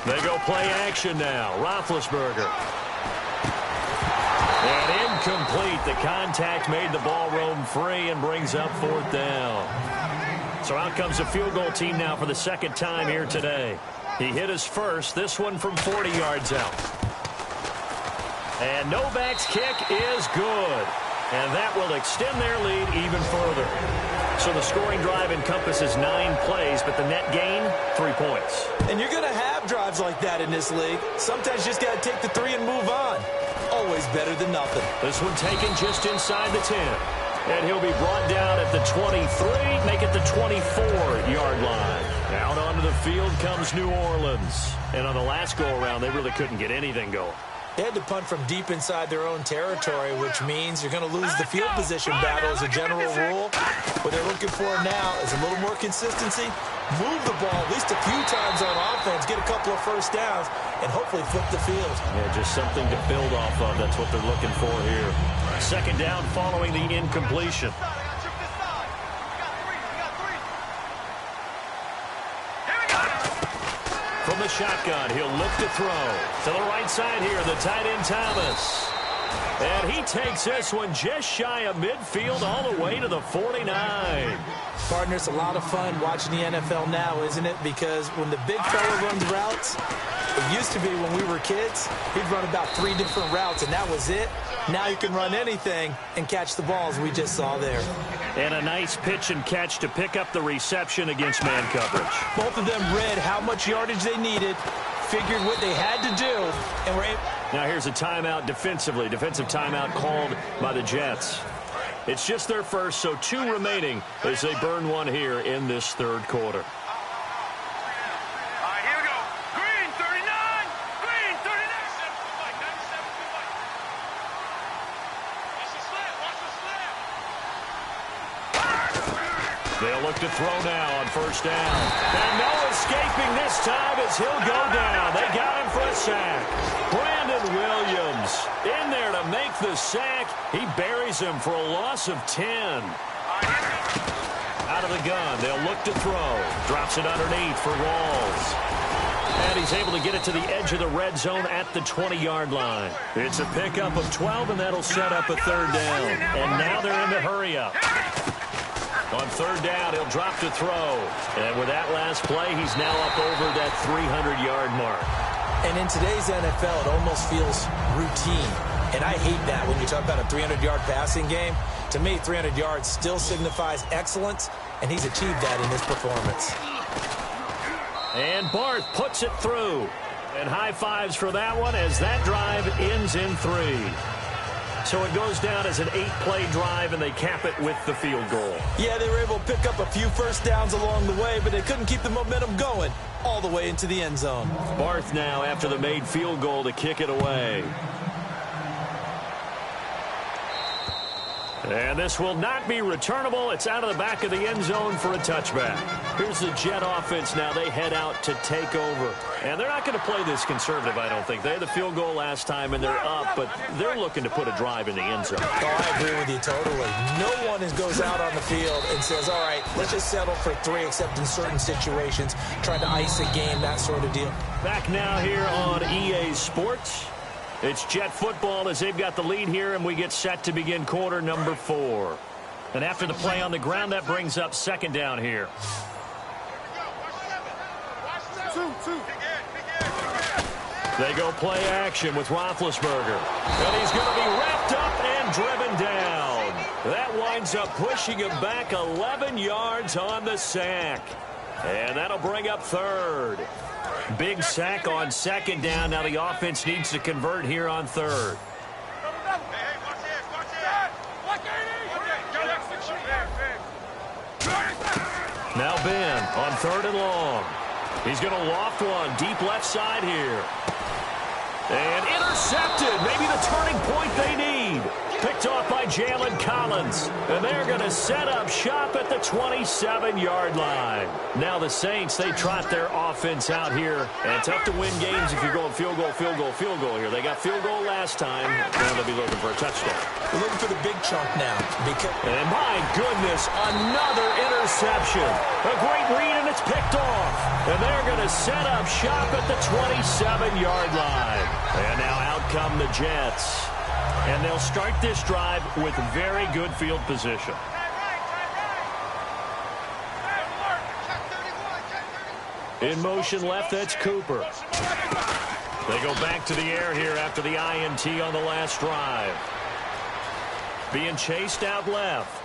They go play action now. Roethlisberger. And Incomplete. The contact made the ball roam free and brings up 4th down. So out comes the field goal team now for the second time here today. He hit his first, this one from 40 yards out. And Novak's kick is good. And that will extend their lead even further. So the scoring drive encompasses 9 plays, but the net gain, 3 points. And you're going to have drives like that in this league. Sometimes you just got to take the 3 and move on. Always better than nothing. This one taken just inside the 10. And he'll be brought down at the 23, make it the 24-yard line. Out onto the field comes New Orleans. And on the last go-around, they really couldn't get anything going. They had to punt from deep inside their own territory, which means you're going to lose the field position battle as a general rule. What they're looking for now is a little more consistency, move the ball at least a few times on offense, get a couple of first downs, and hopefully flip the field. Yeah, just something to build off of. That's what they're looking for here. Second down following the incompletion. From the shotgun, he'll look to throw. To the right side here, the tight end Thomas. And he takes this one just shy of midfield all the way to the 49. Partner, it's a lot of fun watching the NFL now, isn't it? Because when the big fella runs routes, it used to be when we were kids, he'd run about 3 different routes, and that was it. Now you can run anything and catch the balls we just saw there. And a nice pitch and catch to pick up the reception against man coverage. Both of them read how much yardage they needed, figured what they had to do, and were able. Now here's a timeout defensively. Defensive timeout called by the Jets. It's just their first, so 2 remaining as they burn one here in this third quarter. They'll look to throw now on first down. And no escaping this time as he'll go down. They got him for a sack. Brandon Williams in there to make the sack. He buries him for a loss of 10. Out of the gun, they'll look to throw. Drops it underneath for Rawls. And he's able to get it to the edge of the red zone at the 20-yard line. It's a pickup of 12, and that'll set up a third down. And now they're in the hurry-up. On third down, he'll drop to throw. And with that last play, he's now up over that 300-yard mark. And in today's NFL, it almost feels routine. And I hate that when you talk about a 300-yard passing game. To me, 300 yards still signifies excellence, and he's achieved that in this performance. And Barth puts it through. And high fives for that one as that drive ends in 3. So it goes down as an 8-play drive, and they cap it with the field goal. Yeah, they were able to pick up a few first downs along the way, but they couldn't keep the momentum going all the way into the end zone. Barth now after the made field goal to kick it away. And this will not be returnable. It's out of the back of the end zone for a touchback. Here's the Jet offense now. They head out to take over. And they're not going to play this conservative, I don't think. They had the field goal last time, and they're up, but they're looking to put a drive in the end zone. Oh, I agree with you totally. No one goes out on the field and says, all right, let's just settle for 3, except in certain situations, trying to ice a game, that sort of deal. Back now here on EA Sports. It's Jet football as they've got the lead here, and we get set to begin quarter number 4. And after the play on the ground, that brings up second down here. They go play action with Roethlisberger. And he's going to be wrapped up and driven down. That winds up pushing him back 11 yards on the sack. And that'll bring up third. Big sack on second down. Now the offense needs to convert here on third. Now Ben on third and long. He's going to loft one deep left side here. And intercepted. Maybe the turning point they need. Picked off by Jalen Collins. And they're going to set up shop at the 27-yard line. Now the Saints, they trot their offense out here. And tough to win games if you're going field goal, field goal, field goal here. They got field goal last time. Now they'll be looking for a touchdown. We're looking for the big chunk now. And my goodness, another interception. A great read, and it's picked off. And they're going to set up shop at the 27-yard line. And now out come the Jets. And they'll start this drive with very good field position. In motion left, that's Cooper. They go back to the air here after the INT on the last drive. Being chased out left.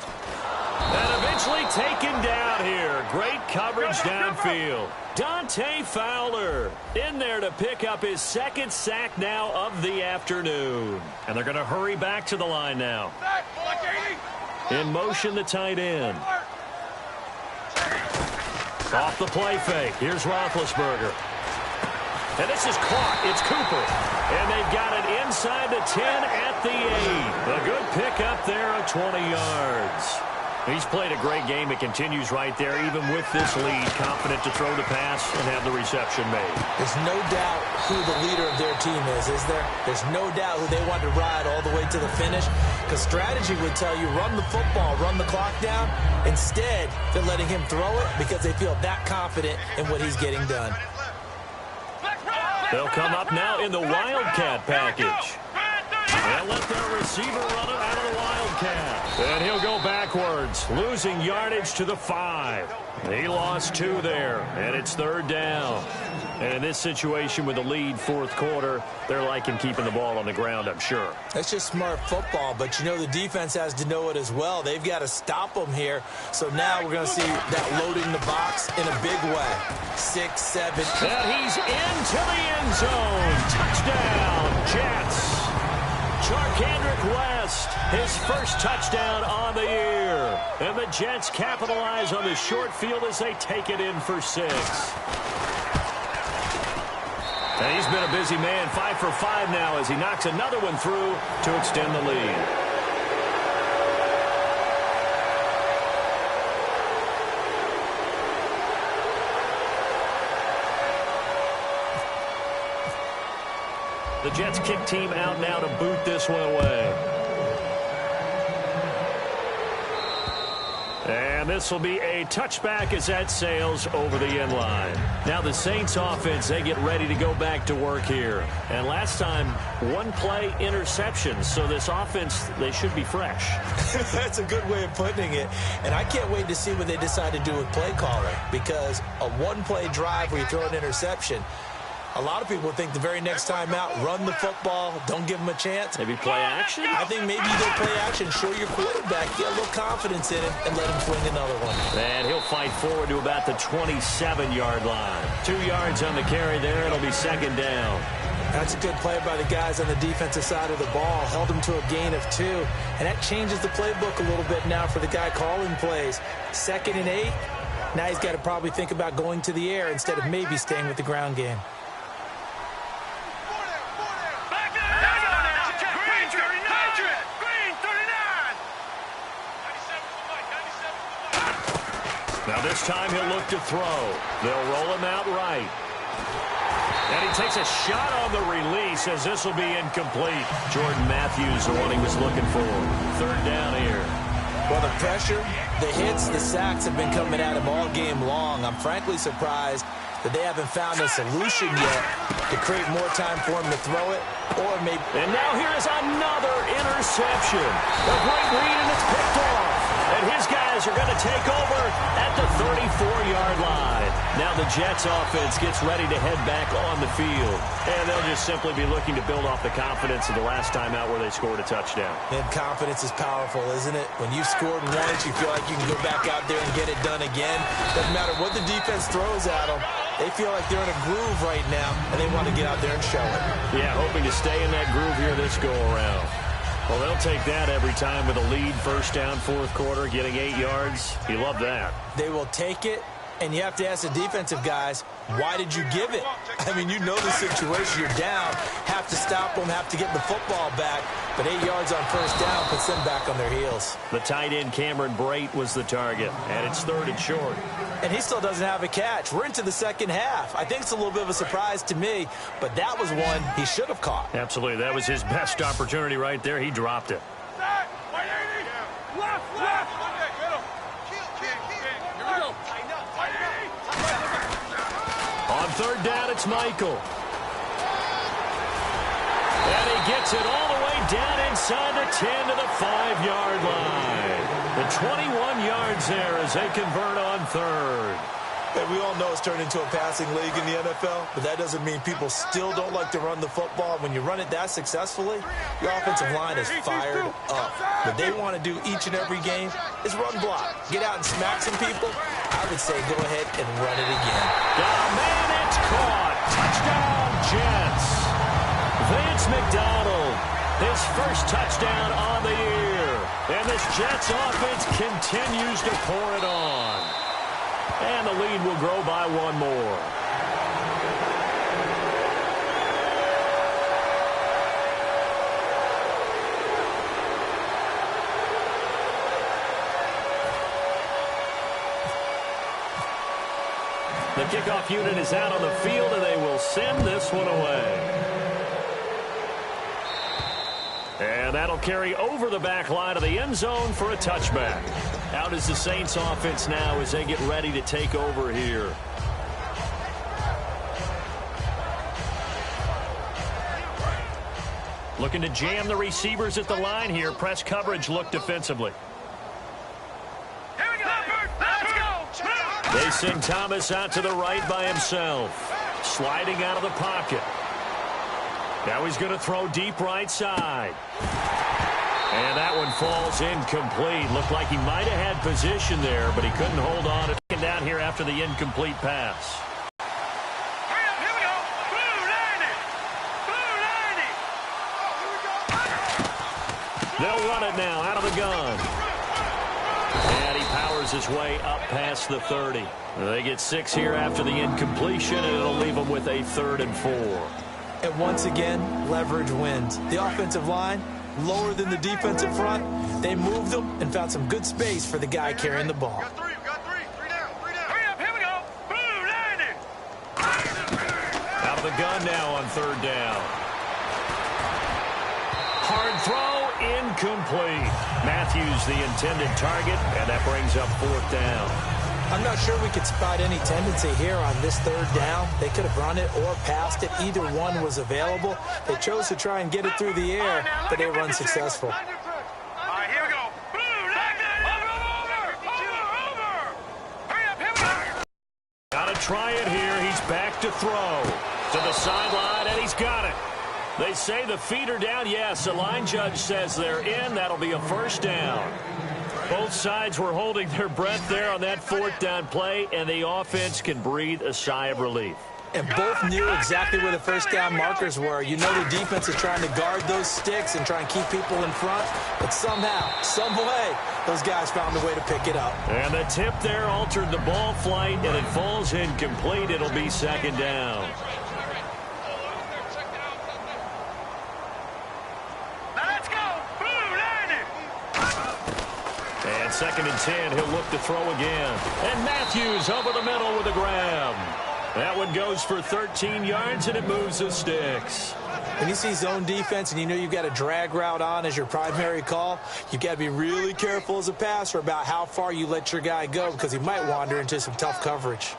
And eventually taken down here. Great coverage downfield. Dante Fowler in there to pick up his second sack now of the afternoon. And they're going to hurry back to the line now. In motion, the tight end. Off the play fake. Here's Roethlisberger. And this is caught. It's Cooper. And they've got it inside the 10 at the 8. A good pickup there of 20 yards. He's played a great game. It continues right there, even with this lead. Confident to throw the pass and have the reception made. There's no doubt who the leader of their team is there? There's no doubt who they want to ride all the way to the finish. Because strategy would tell you, run the football, run the clock down. Instead, they're letting him throw it because they feel that confident in what he's getting done. They'll come up now in the Wildcat package. They'll let their receiver run it out of the Wildcat. And he'll go backwards, losing yardage to the 5. He lost 2 there, and it's third down. And in this situation with the lead fourth quarter, they're liking keeping the ball on the ground, I'm sure. That's just smart football, but you know the defense has to know it as well. They've got to stop them here. So now we're going to see that loading the box in a big way. 6, 7. And he's into the end zone. Touchdown, Jets. Charcandrick West, his first touchdown on the year. And the Jets capitalize on the short field as they take it in for 6. And he's been a busy man, 5 for 5 now as he knocks another one through to extend the lead. The Jets kick team out now to boot this one away. And this will be a touchback as that sails over the end line. Now the Saints offense, they get ready to go back to work here. And last time, one play interception. So this offense, they should be fresh. That's a good way of putting it. And I can't wait to see what they decide to do with play calling. Because a one-play drive where you throw an interception, a lot of people think the very next time out, run the football, don't give them a chance. Maybe play action? I think maybe you go play action, show your quarterback, get a little confidence in him, and let him swing another one. And he'll fight forward to about the 27-yard line. 2 yards on the carry there. It'll be second down. That's a good play by the guys on the defensive side of the ball. Held them to a gain of 2. And that changes the playbook a little bit now for the guy calling plays. 2nd and 8. Now he's got to probably think about going to the air instead of maybe staying with the ground game. Now this time he'll look to throw. They'll roll him out right. And he takes a shot on the release as this will be incomplete. Jordan Matthews, the one he was looking for. Third down here. Well, the pressure, the hits, the sacks have been coming at him all game long. I'm frankly surprised that they haven't found a solution yet to create more time for him to throw it. Or maybe. And now here is another interception. A great read, and it's picked off. And his guys are going to take over at the 34-yard line. Now the Jets offense gets ready to head back on the field. And they'll just simply be looking to build off the confidence of the last time out where they scored a touchdown. And confidence is powerful, isn't it? When you've scored once, you feel like you can go back out there and get it done again. Doesn't matter what the defense throws at them. They feel like they're in a groove right now, and they want to get out there and show it. Yeah, hoping to stay in that groove here this go-around. Well, they'll take that every time with a lead, first down, fourth quarter, getting 8 yards. You love that. They will take it, and you have to ask the defensive guys, why did you give it? I mean, you know the situation. You're down, have to stop them, have to get the football back. But 8 yards on first down puts them back on their heels. The tight end, Cameron Brate, was the target, and it's third and short. And he still doesn't have a catch. We're into the second half. I think it's a little bit of a surprise to me, but that was one he should have caught. Absolutely. That was his best opportunity right there. He dropped it. On third down, it's Michael. And he gets it all the way down inside the 10 to the 5-yard line. The 21 yards there as they convert on third. And we all know it's turned into a passing league in the NFL, but that doesn't mean people still don't like to run the football. When you run it that successfully, your offensive line is fired up. What they want to do each and every game is run block. Get out and smack some people. I would say go ahead and run it again. Oh, man, it's caught. Touchdown, Jets. Vance McDonald, his first touchdown on the year. And this Jets offense continues to pour it on. And the lead will grow by one more. The kickoff unit is out on the field, and they will send this one away. And that'll carry over the back line of the end zone for a touchback. Out is the Saints offense now as they get ready to take over here. Looking to jam the receivers at the line here. Press coverage look defensively. They send Thomas out to the right by himself. Sliding out of the pocket. Now he's going to throw deep right side. And that one falls incomplete. Looked like he might have had position there, but he couldn't hold on. It's down here after the incomplete pass. Here we go. Blue 90. They'll run it now out of the gun. And he powers his way up past the 30. They get 6 here after the incompletion, and it'll leave them with a 3rd and 4. And once again, leverage wins. The offensive line, lower than the defensive front. They moved them and found some good space for the guy carrying the ball. Got three down. Hurry up, here we go. Blue 90. Out of the gun now on 3rd down. Hard throw, incomplete. Matthews the intended target, and that brings up 4th down. I'm not sure we could spot any tendency here on this 3rd down. They could have run it or passed it. Either one was available. They chose to try and get it through the air, but they run successful. All right, here we go. Blue 90. Over. Hurry up, here we go. Got to try it here. He's back to throw. To the sideline, and he's got it. They say the feet are down. Yes, the line judge says they're in. That'll be a 1st down. Both sides were holding their breath there on that 4th down play, and the offense can breathe a sigh of relief. And both knew exactly where the 1st down markers were. You know the defense is trying to guard those sticks and try and keep people in front, but somehow, some way, those guys found a way to pick it up. And the tip there altered the ball flight, and it falls incomplete. It'll be 2nd down. Let's go. Blue 90. And 2nd and 10, he'll look to throw again. And Matthews over the middle with a grab. That one goes for 13 yards, and it moves the sticks. When you see zone defense and you know you've got a drag route on as your primary call, you've got to be really careful as a passer about how far you let your guy go because he might wander into some tough coverage.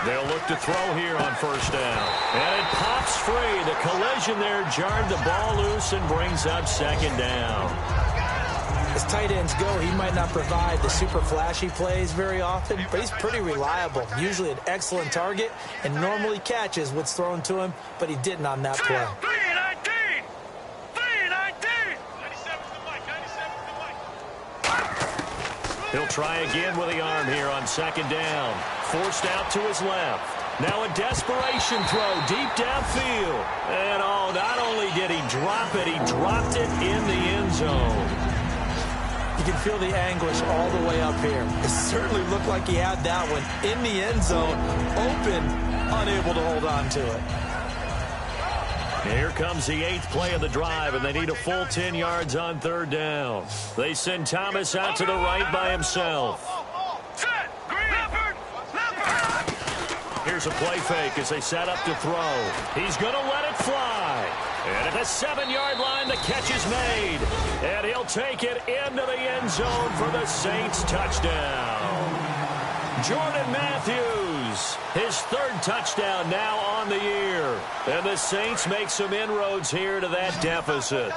They'll look to throw here on 1st down. And it pops free. The collision there jarred the ball loose and brings up 2nd down. As tight ends go, he might not provide the super flashy plays very often, but he's pretty reliable. Usually an excellent target and normally catches what's thrown to him, but he didn't on that play. 319. He'll try again with the arm here on 2nd down. Forced out to his left. Now a desperation throw deep downfield. And not only did he drop it, he dropped it in the end zone. You can feel the anguish all the way up here. It certainly looked like he had that one in the end zone, open, unable to hold on to it. Here comes the 8th play of the drive, and they need a full 10 yards on 3rd down. They send Thomas out to the right by himself. Here's a play fake as they set up to throw. He's going to let it fly. And at the 7-yard line, the catch is made. And he'll take it into the end zone for the Saints touchdown. Jordan Matthews goes. His third touchdown now on the year. And the Saints make some inroads here to that deficit.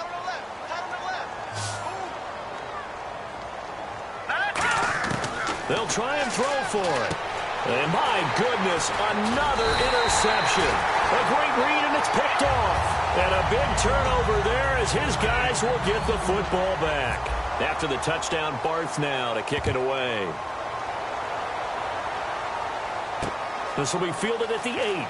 They'll try and throw for it. And my goodness, another interception. A great read, and it's picked off. And a big turnover there as his guys will get the football back. After the touchdown, Barth now to kick it away. This will be fielded at the 8.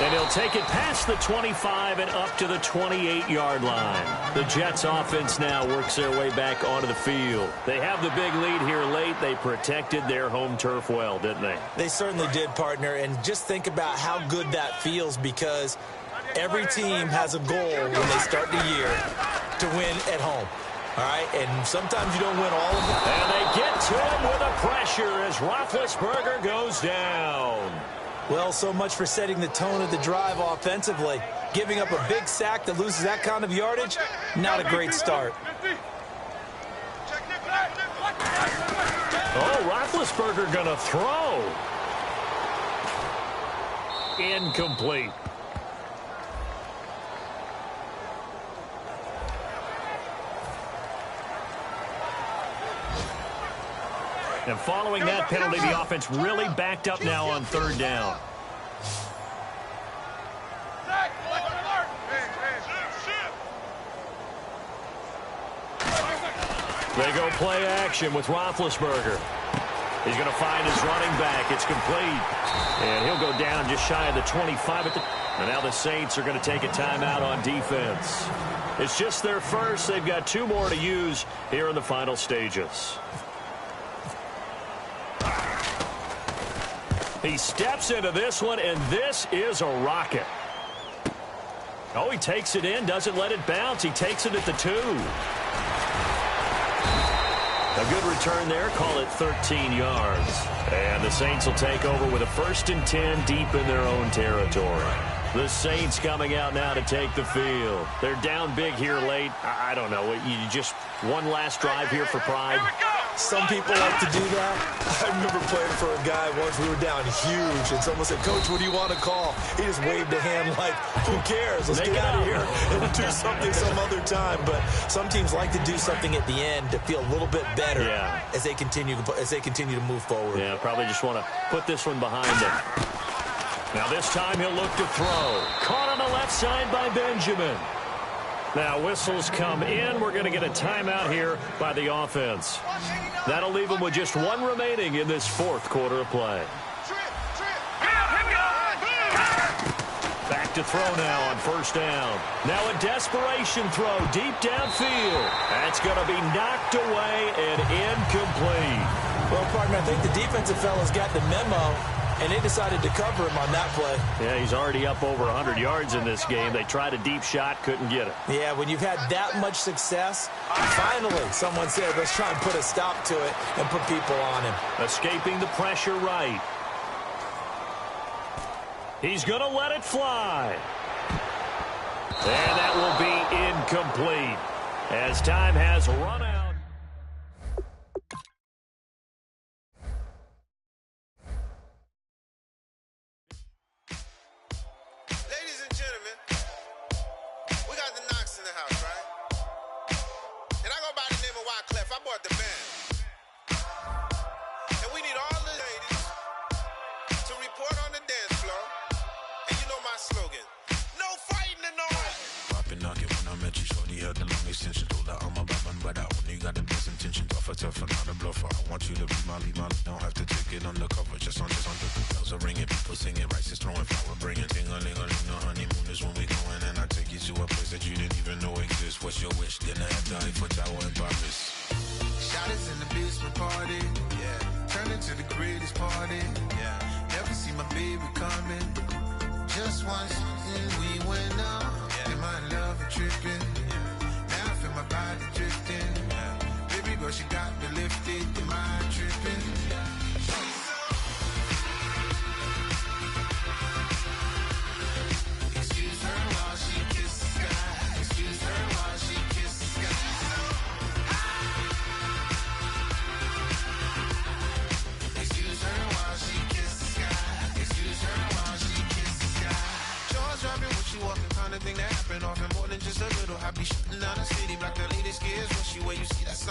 And he'll take it past the 25 and up to the 28-yard line. The Jets offense now works their way back onto the field. They have the big lead here late. They protected their home turf well, didn't they? They certainly did, partner. And just think about how good that feels, because every team has a goal when they start the year to win at home. All right, and sometimes you don't win all of them. And they get to him with a pressure as Roethlisberger goes down. Well, so much for setting the tone of the drive offensively. Giving up a big sack that loses that kind of yardage, not a great start. Oh, Roethlisberger going to throw. Incomplete. And following that penalty, the offense really backed up now on third down. They go play action with Roethlisberger. He's going to find his running back. It's complete. And he'll go down just shy of the 25. And now the Saints are going to take a timeout on defense. It's just their first. They've got 2 more to use here in the final stages. He steps into this one, and this is a rocket. Oh, he takes it in, doesn't let it bounce. He takes it at the 2. A good return there. Call it 13 yards. And the Saints will take over with a 1st and 10 deep in their own territory. The Saints coming out now to take the field. They're down big here late. I don't know. You just one last drive here for pride. Some people like to do that. I remember playing for a guy once. We were down huge, and someone said, "Coach, what do you want to call?" He just waved a hand like, "Who cares? Let's get out of here and do something some other time." But some teams like to do something at the end to feel a little bit better as they continue to move forward. Yeah, probably just want to put this one behind them. Now this time he'll look to throw. Caught on the left side by Benjamin. Now whistles come in. We're going to get a timeout here by the offense. That'll leave them with just 1 remaining in this 4th quarter of play. Back to throw now on 1st down. Now a desperation throw deep downfield. That's going to be knocked away and incomplete. Well, partner, I think the defensive fellas got the memo, and they decided to cover him on that play. Yeah, he's already up over 100 yards in this game. They tried a deep shot, couldn't get it. Yeah, when you've had that much success, finally someone said, let's try and put a stop to it and put people on him. Escaping the pressure right. He's going to let it fly. And that will be incomplete as time has run out.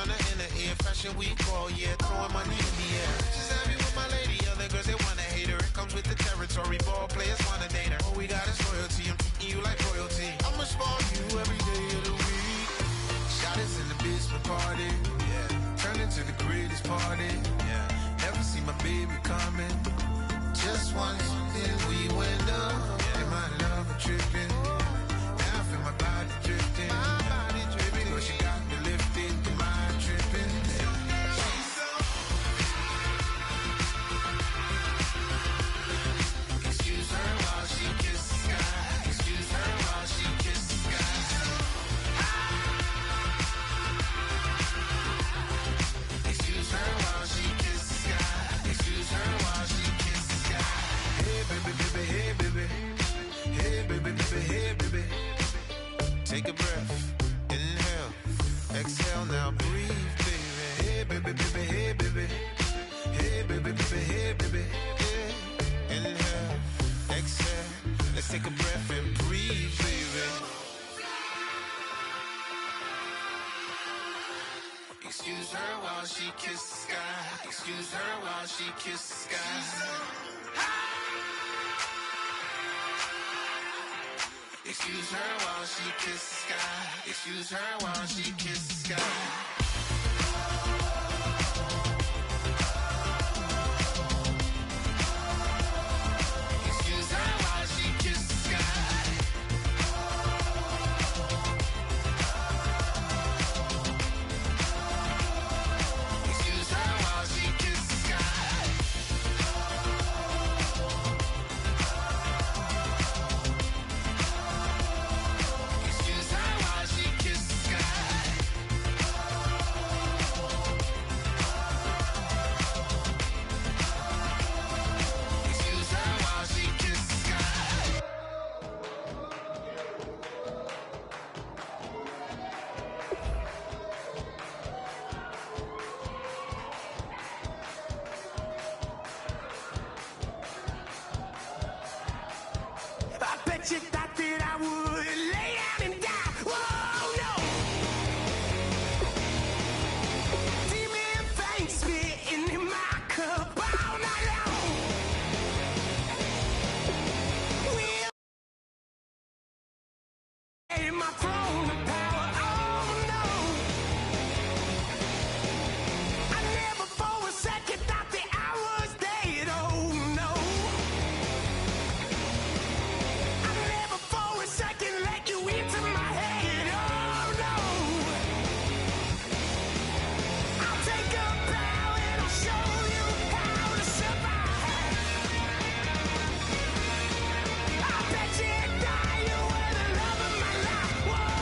from the inner ear. Fashion week all year, throwing money in the air. She's happy with my lady, other girls they wanna hate her. It comes with the territory, ball players wanna date her. All we got is loyalty, I'm treating you like royalty. I'ma spoil you every day of the week. Shot us in the basement party, yeah. Turn into the greatest party, yeah. Never see my baby coming. Just once, then we went up. Yeah. And my love a tripping. Now I feel my body drifting. My body dripping. But she got me lifted. The mind tripping. She's so. Excuse her while she kisses the sky. Excuse her while she kisses the sky. Excuse her while she kisses the sky. Excuse her while she kisses the sky. Hey baby, baby, hey baby. Hey baby, baby, hey baby. Take a breath, inhale, exhale, now breathe, baby. Hey baby, baby, hey baby. Hey baby, baby, hey baby. Yeah. Inhale, exhale, let's take a breath and breathe, baby. Excuse her while she kisses the sky. Excuse her while she kisses the sky. Excuse her while she kisses the sky. Excuse her while she kisses the sky. Excuse her while she kisses the sky. Excuse her while she kisses the sky. Excuse her while she kisses the sky. Excuse her while she kisses the sky. I bet you thought that I would lay down and die. Whoa, no. Demon face spitting in my cup all night long. We're in my throne of power. Oh no. I never for a second thought that I was dead. Oh no. I never for a second let you into my head. Oh no. I'll take a bow and I'll show you how to survive. I bet you die, you were the love of my life. Whoa,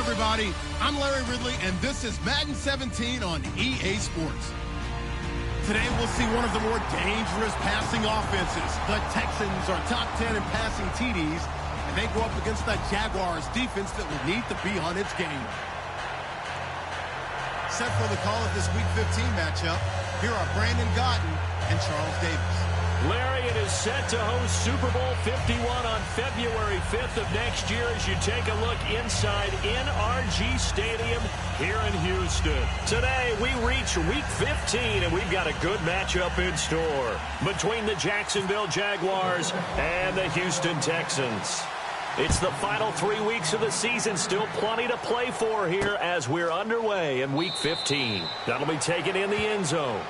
everybody. I'm Larry Ridley, and this is Madden 17 on EA Sports. Today, we'll see one of the more dangerous passing offenses. The Texans are top 10 in passing TDs, and they go up against the Jaguars defense that will need to be on its game. Set for the call of this Week 15 matchup, here are Brandon Gaudin and Charles Davis. Larry, it is set to host Super Bowl 51 on February 5th of next year as you take a look inside NRG Stadium here in Houston. Today, we reach Week 15, and we've got a good matchup in store between the Jacksonville Jaguars and the Houston Texans. It's the final 3 weeks of the season, still plenty to play for here as we're underway in Week 15. That'll be taken in the end zone.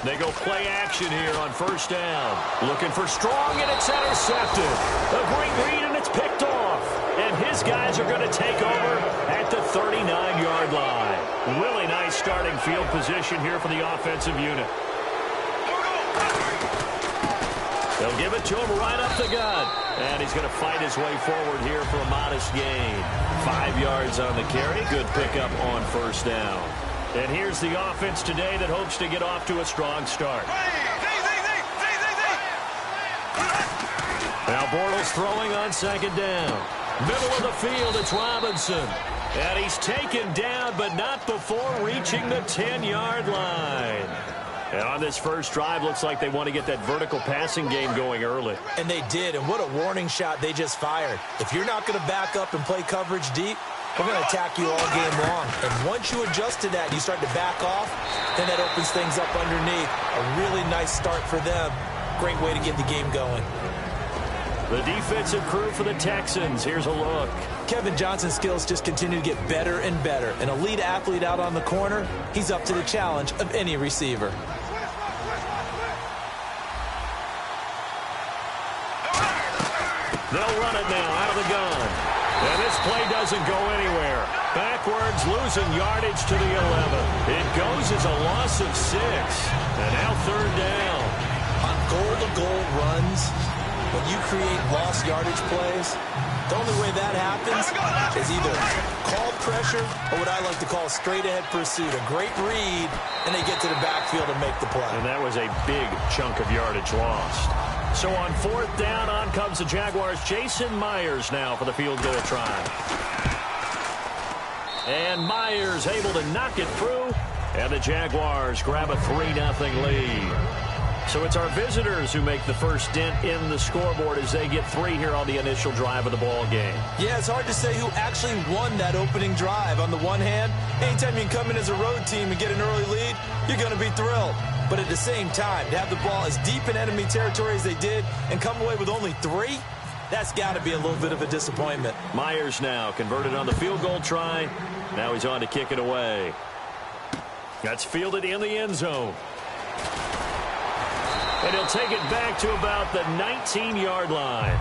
They go play action here on first down. Looking for Strong, and it's intercepted. A great read, and it's picked off. And his guys are going to take over at the 39-yard line. Really nice starting field position here for the offensive unit. They'll give it to him right up the gut. And he's going to fight his way forward here for a modest gain. 5 yards on the carry. Good pickup on first down. And here's the offense today that hopes to get off to a strong start. Now Bortles throwing on second down. Middle of the field, it's Robinson. And he's taken down, but not before reaching the 10-yard line. And on this first drive, looks like they want to get that vertical passing game going early. And they did, and what a warning shot they just fired. If you're not going to back up and play coverage deep, we're going to attack you all game long. And once you adjust to that and you start to back off, then that opens things up underneath. A really nice start for them. Great way to get the game going. The defensive crew for the Texans. Here's a look. Kevin Johnson's skills just continue to get better and better. An elite athlete out on the corner. He's up to the challenge of any receiver. They'll run it now out of the gun. And this play doesn't go anywhere. Backwards, losing yardage to the 11. It goes as a loss of 6. And now third down. On goal-to-goal runs, when you create lost yardage plays, the only way that happens is either called pressure or what I like to call straight-ahead pursuit. A great read, and they get to the backfield and make the play. And that was a big chunk of yardage lost. So on fourth down, on comes the Jaguars. Jason Myers now for the field goal try. And Myers able to knock it through. And the Jaguars grab a 3-0 lead. So it's our visitors who make the first dent in the scoreboard as they get 3 here on the initial drive of the ball game. Yeah, it's hard to say who actually won that opening drive. On the one hand, anytime you can come in as a road team and get an early lead, you're going to be thrilled. But at the same time, to have the ball as deep in enemy territory as they did and come away with only 3, that's got to be a little bit of a disappointment. Myers now converted on the field goal try. Now he's on to kick it away. That's fielded in the end zone. And he'll take it back to about the 19-yard line.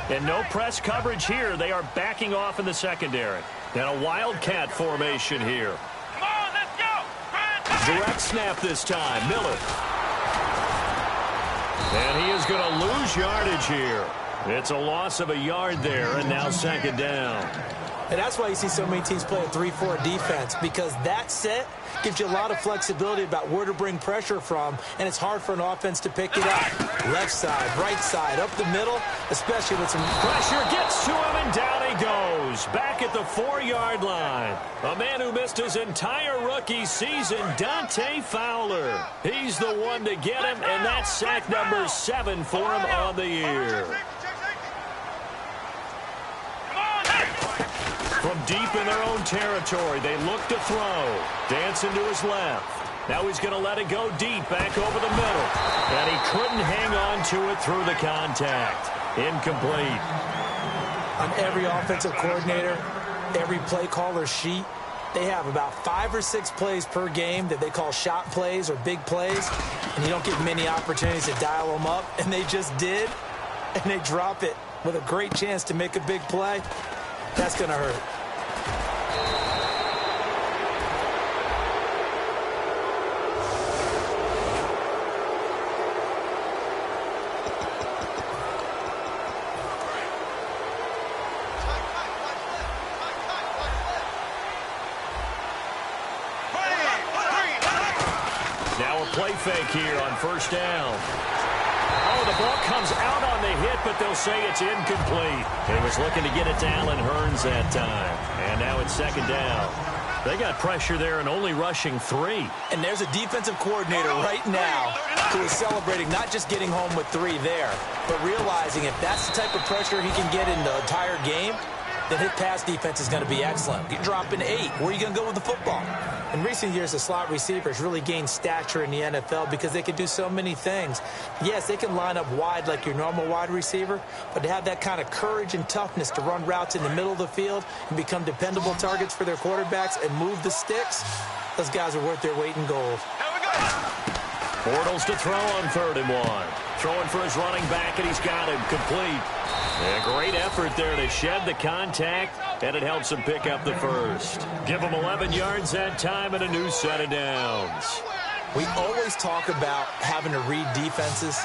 And no press coverage here. They are backing off in the secondary. And a wildcat formation here. Come on, let's go! Direct snap this time. Miller. And he is going to lose yardage here. It's a loss of a yard there, and now second down. And that's why you see so many teams play a 3-4 defense, because that set gives you a lot of flexibility about where to bring pressure from, and it's hard for an offense to pick it up. Left side, right side, up the middle, especially with some pressure gets to him, and down he goes. Back at the 4-yard line. A man who missed his entire rookie season, Dante Fowler. He's the one to get him, and that's sack number 7 for him on the year. From deep in their own territory, they look to throw. Dancing to his left. Now he's going to let it go deep, back over the middle. And he couldn't hang on to it through the contact. Incomplete. On every offensive coordinator, every play caller sheet, they have about 5 or 6 plays per game that they call shot plays or big plays. And you don't get many opportunities to dial them up. And they just did. And they drop it with a great chance to make a big play. That's going to hurt. Now a play fake here on first down. Oh, the ball comes out on the hit, but they'll say it's incomplete. He was looking to get it to Allen Hurns that time. And now it's second down. They got pressure there and only rushing 3. And there's a defensive coordinator right now who is celebrating not just getting home with 3 there, but realizing if that's the type of pressure he can get in the entire game, then his pass defense is going to be excellent. You're dropping 8. Where are you going to go with the football? In recent years, the slot receivers really gained stature in the NFL because they can do so many things. Yes, they can line up wide like your normal wide receiver, but to have that kind of courage and toughness to run routes in the middle of the field and become dependable targets for their quarterbacks and move the sticks, those guys are worth their weight in gold. Bortles to throw on 3rd and 1. Throwing for his running back, and he's got him complete. A great effort there to shed the contact, and it helps him pick up the first. Give him 11 yards that time and a new set of downs. We always talk about having to read defenses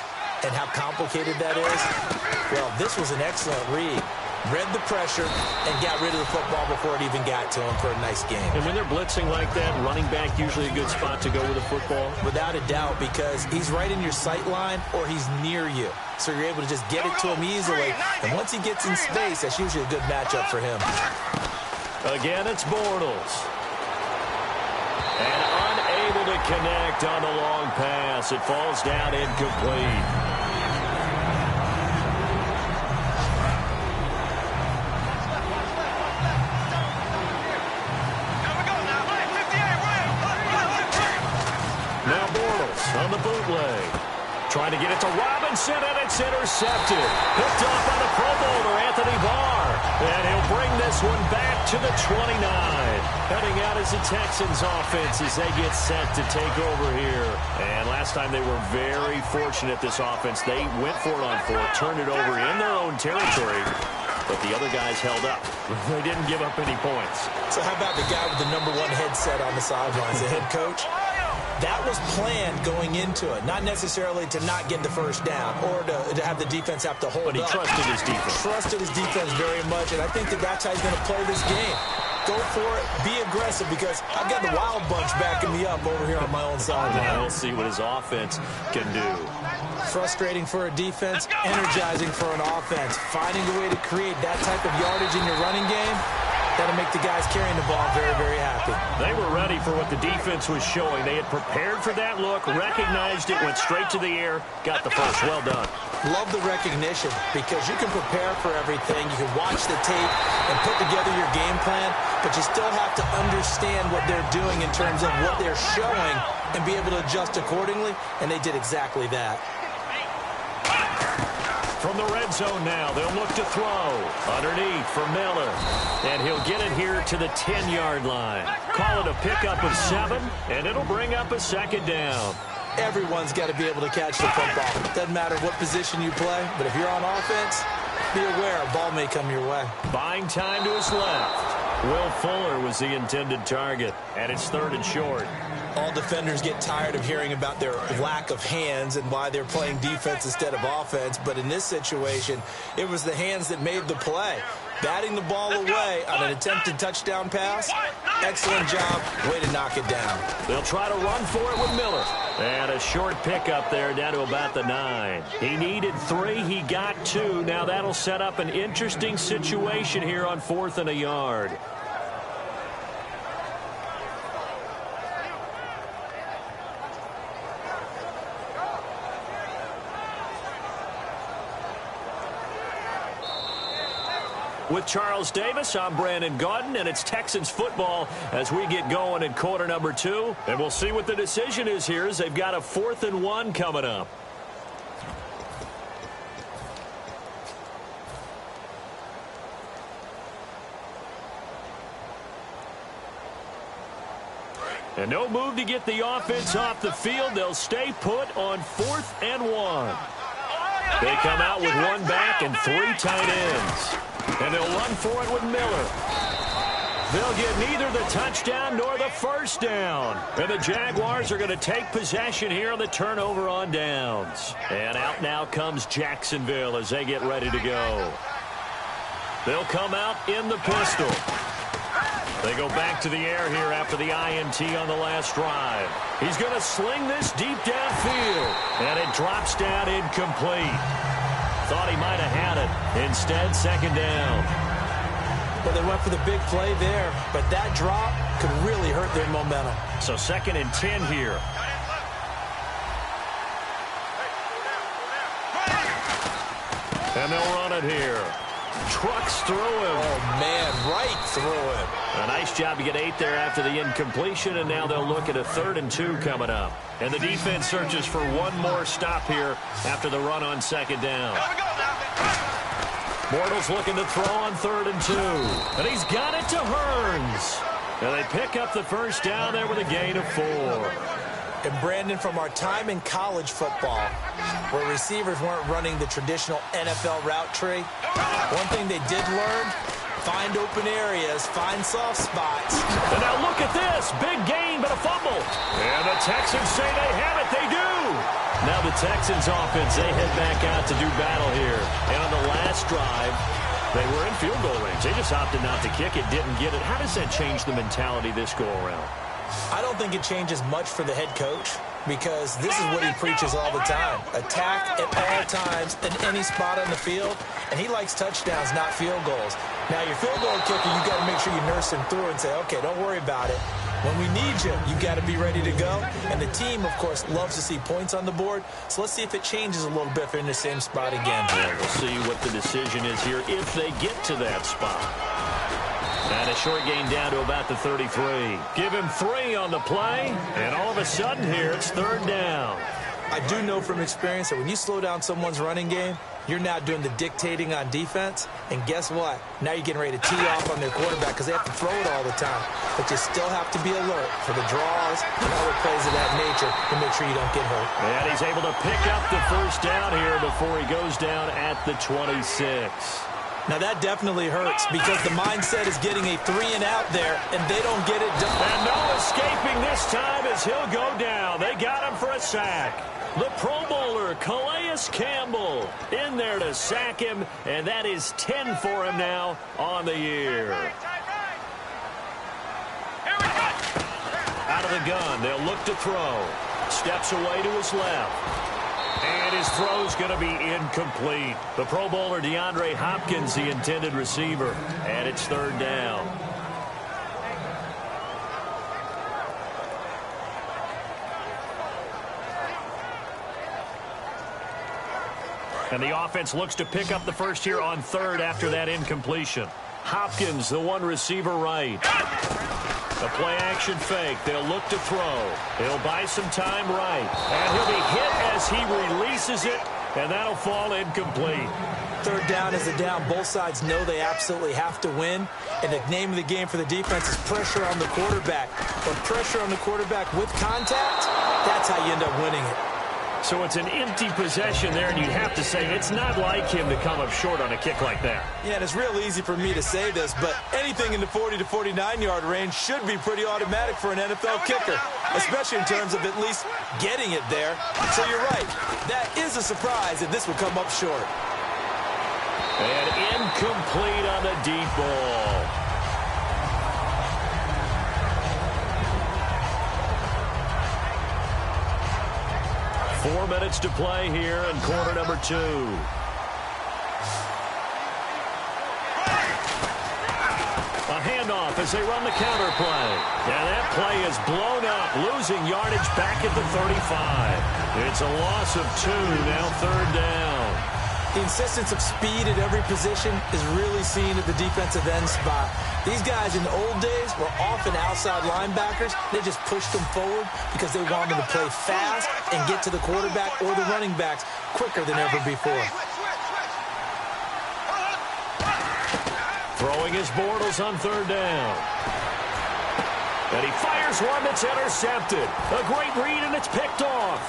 and how complicated that is. Well, this was an excellent read. Read the pressure and got rid of the football before it even got to him for a nice game. And when they're blitzing like that, running back usually a good spot to go with the football? Without a doubt, because he's right in your sight line or he's near you. So you're able to just get it to him easily. And once he gets in space, that's usually a good matchup for him. Again, it's Bortles. And unable to connect on the long pass. It falls down incomplete. Now Bortles on the bootleg. Trying to get it to Robinson, and it's intercepted. Picked off by the Pro Bowler, Anthony Barr. And he'll bring this one back to the 29. Heading out as the Texans offense as they get set to take over here. And last time they were very fortunate, this offense. They went for it on 4, turned it over in their own territory. But the other guys held up. They didn't give up any points. So how about the guy with the #1 headset on the sidelines, the head coach? That was planned going into it, not necessarily to not get the first down or to have the defense have to hold up. But he trusted his defense. Trusted his defense very much, and I think that's how he's going to play this game. Go for it, be aggressive, because I've got the Wild Bunch backing me up over here on my own side. Now we'll see what his offense can do. Frustrating for a defense, energizing for an offense. Finding a way to create that type of yardage in your running game, that'll make the guys carrying the ball very, very happy. They were ready for what the defense was showing. They had prepared for that look, recognized it, went straight to the air, got the first. Well done. Love the recognition, because you can prepare for everything. You can watch the tape and put together your game plan, but you still have to understand what they're doing in terms of what they're showing and be able to adjust accordingly, and they did exactly that. From the red zone now, they'll look to throw. Underneath for Miller. And he'll get it here to the 10-yard line. Call it a pickup of 7, and it'll bring up a second down. Everyone's got to be able to catch the football. Doesn't matter what position you play, but if you're on offense, be aware a ball may come your way. Buying time to his left. Will Fuller was the intended target, and it's 3rd and short. All All defenders get tired of hearing about their lack of hands and why they're playing defense instead of offense. But in this situation, it was the hands that made the play. Batting the ball away on an attempted touchdown pass. Excellent job. Way to knock it down. They'll try to run for it with Miller. And a short pickup there down to about the 9. He needed 3. He got 2. Now that'll set up an interesting situation here on 4th and a yard. With Charles Davis, I'm Brandon Gaudin, and it's Texans football as we get going in quarter number 2. And we'll see what the decision is here as they've got a 4th and 1 coming up. And no move to get the offense off the field. They'll stay put on 4th and 1. They come out with 1 back and 3 tight ends. And they'll run for it with Miller. They'll get neither the touchdown nor the first down. And the Jaguars are going to take possession here on the turnover on downs. And out now comes Jacksonville as they get ready to go. They'll come out in the pistol. They go back to the air here after the INT on the last drive. He's going to sling this deep downfield. And it drops down incomplete. Thought he might have had it. Instead, second down. Well, they went for the big play there, but that drop could really hurt their momentum. So 2nd and 10 here. And they'll run it here. Trucks through him. Oh, man, right through him. A nice job to get 8 there after the incompletion, and now they'll look at a 3rd and 2 coming up. And the defense searches for one more stop here after the run on 2nd down. Bortles looking to throw on 3rd and 2. And he's got it to Hearns. And they pick up the first down there with a gain of 4. And Brandon, from our time in college football, where receivers weren't running the traditional NFL route tree, one thing they did learn, find open areas, find soft spots. And now look at this. Big gain, but a fumble. And the Texans say they have it. They do. Now the Texans offense, they head back out to do battle here. And on the last drive, they were in field goal range. They just opted not to kick it, didn't get it. How does that change the mentality this go around? I don't think it changes much for the head coach because this is what he preaches all the time. Attack at all times in any spot on the field, and he likes touchdowns, not field goals. Now, your field goal kicker, you got to make sure you nurse him through and say, okay, don't worry about it. When we need you, you got to be ready to go. And the team, of course, loves to see points on the board. So let's see if it changes a little bit if they're in the same spot again. Yeah, we'll see what the decision is here if they get to that spot. And a short gain down to about the 33. Give him 3 on the play, and all of a sudden here it's 3rd down. I do know from experience that when you slow down someone's running game, you're now doing the dictating on defense. And guess what? Now you're getting ready to tee off on their quarterback because they have to throw it all the time. But you still have to be alert for the draws and other plays of that nature to make sure you don't get hurt. And he's able to pick up the first down here before he goes down at the 26. Now that definitely hurts because the mindset is getting a 3-and-out there, and they don't get it done. And no escaping this time as he'll go down. They got him for a sack. The Pro Bowler, Calais Campbell, in there to sack him, and that is 10 for him now on the year. Out of the gun, they'll look to throw. Steps away to his left. And his throw's going to be incomplete. The Pro Bowler DeAndre Hopkins, the intended receiver. And it's 3rd down. And the offense looks to pick up the first here on 3rd after that incompletion. Hopkins, the one receiver right. A play-action fake. They'll look to throw. He'll buy some time right. And he'll be hit as he releases it, and that'll fall incomplete. 3rd down is a down. Both sides know they absolutely have to win. And the name of the game for the defense is pressure on the quarterback. But pressure on the quarterback with contact, that's how you end up winning it. So it's an empty possession there, and you'd have to say it's not like him to come up short on a kick like that. Yeah, and it's real easy for me to say this, but anything in the 40 to 49-yard range should be pretty automatic for an NFL kicker, especially in terms of at least getting it there. So you're right. That is a surprise that this would come up short. And incomplete on the deep ball. Four minutes to play here in quarter number 2. A handoff as they run the counter play. And that play is blown up, losing yardage back at the 35. It's a loss of 2, now third down. The insistence of speed at every position is really seen at the defensive end spot. These guys in the old days were often outside linebackers. They just pushed them forward because they wanted to play fast and get to the quarterback or the running backs quicker than ever before. Throwing his Bortles on third down. And he fires one that's intercepted. A great read, and it's picked off.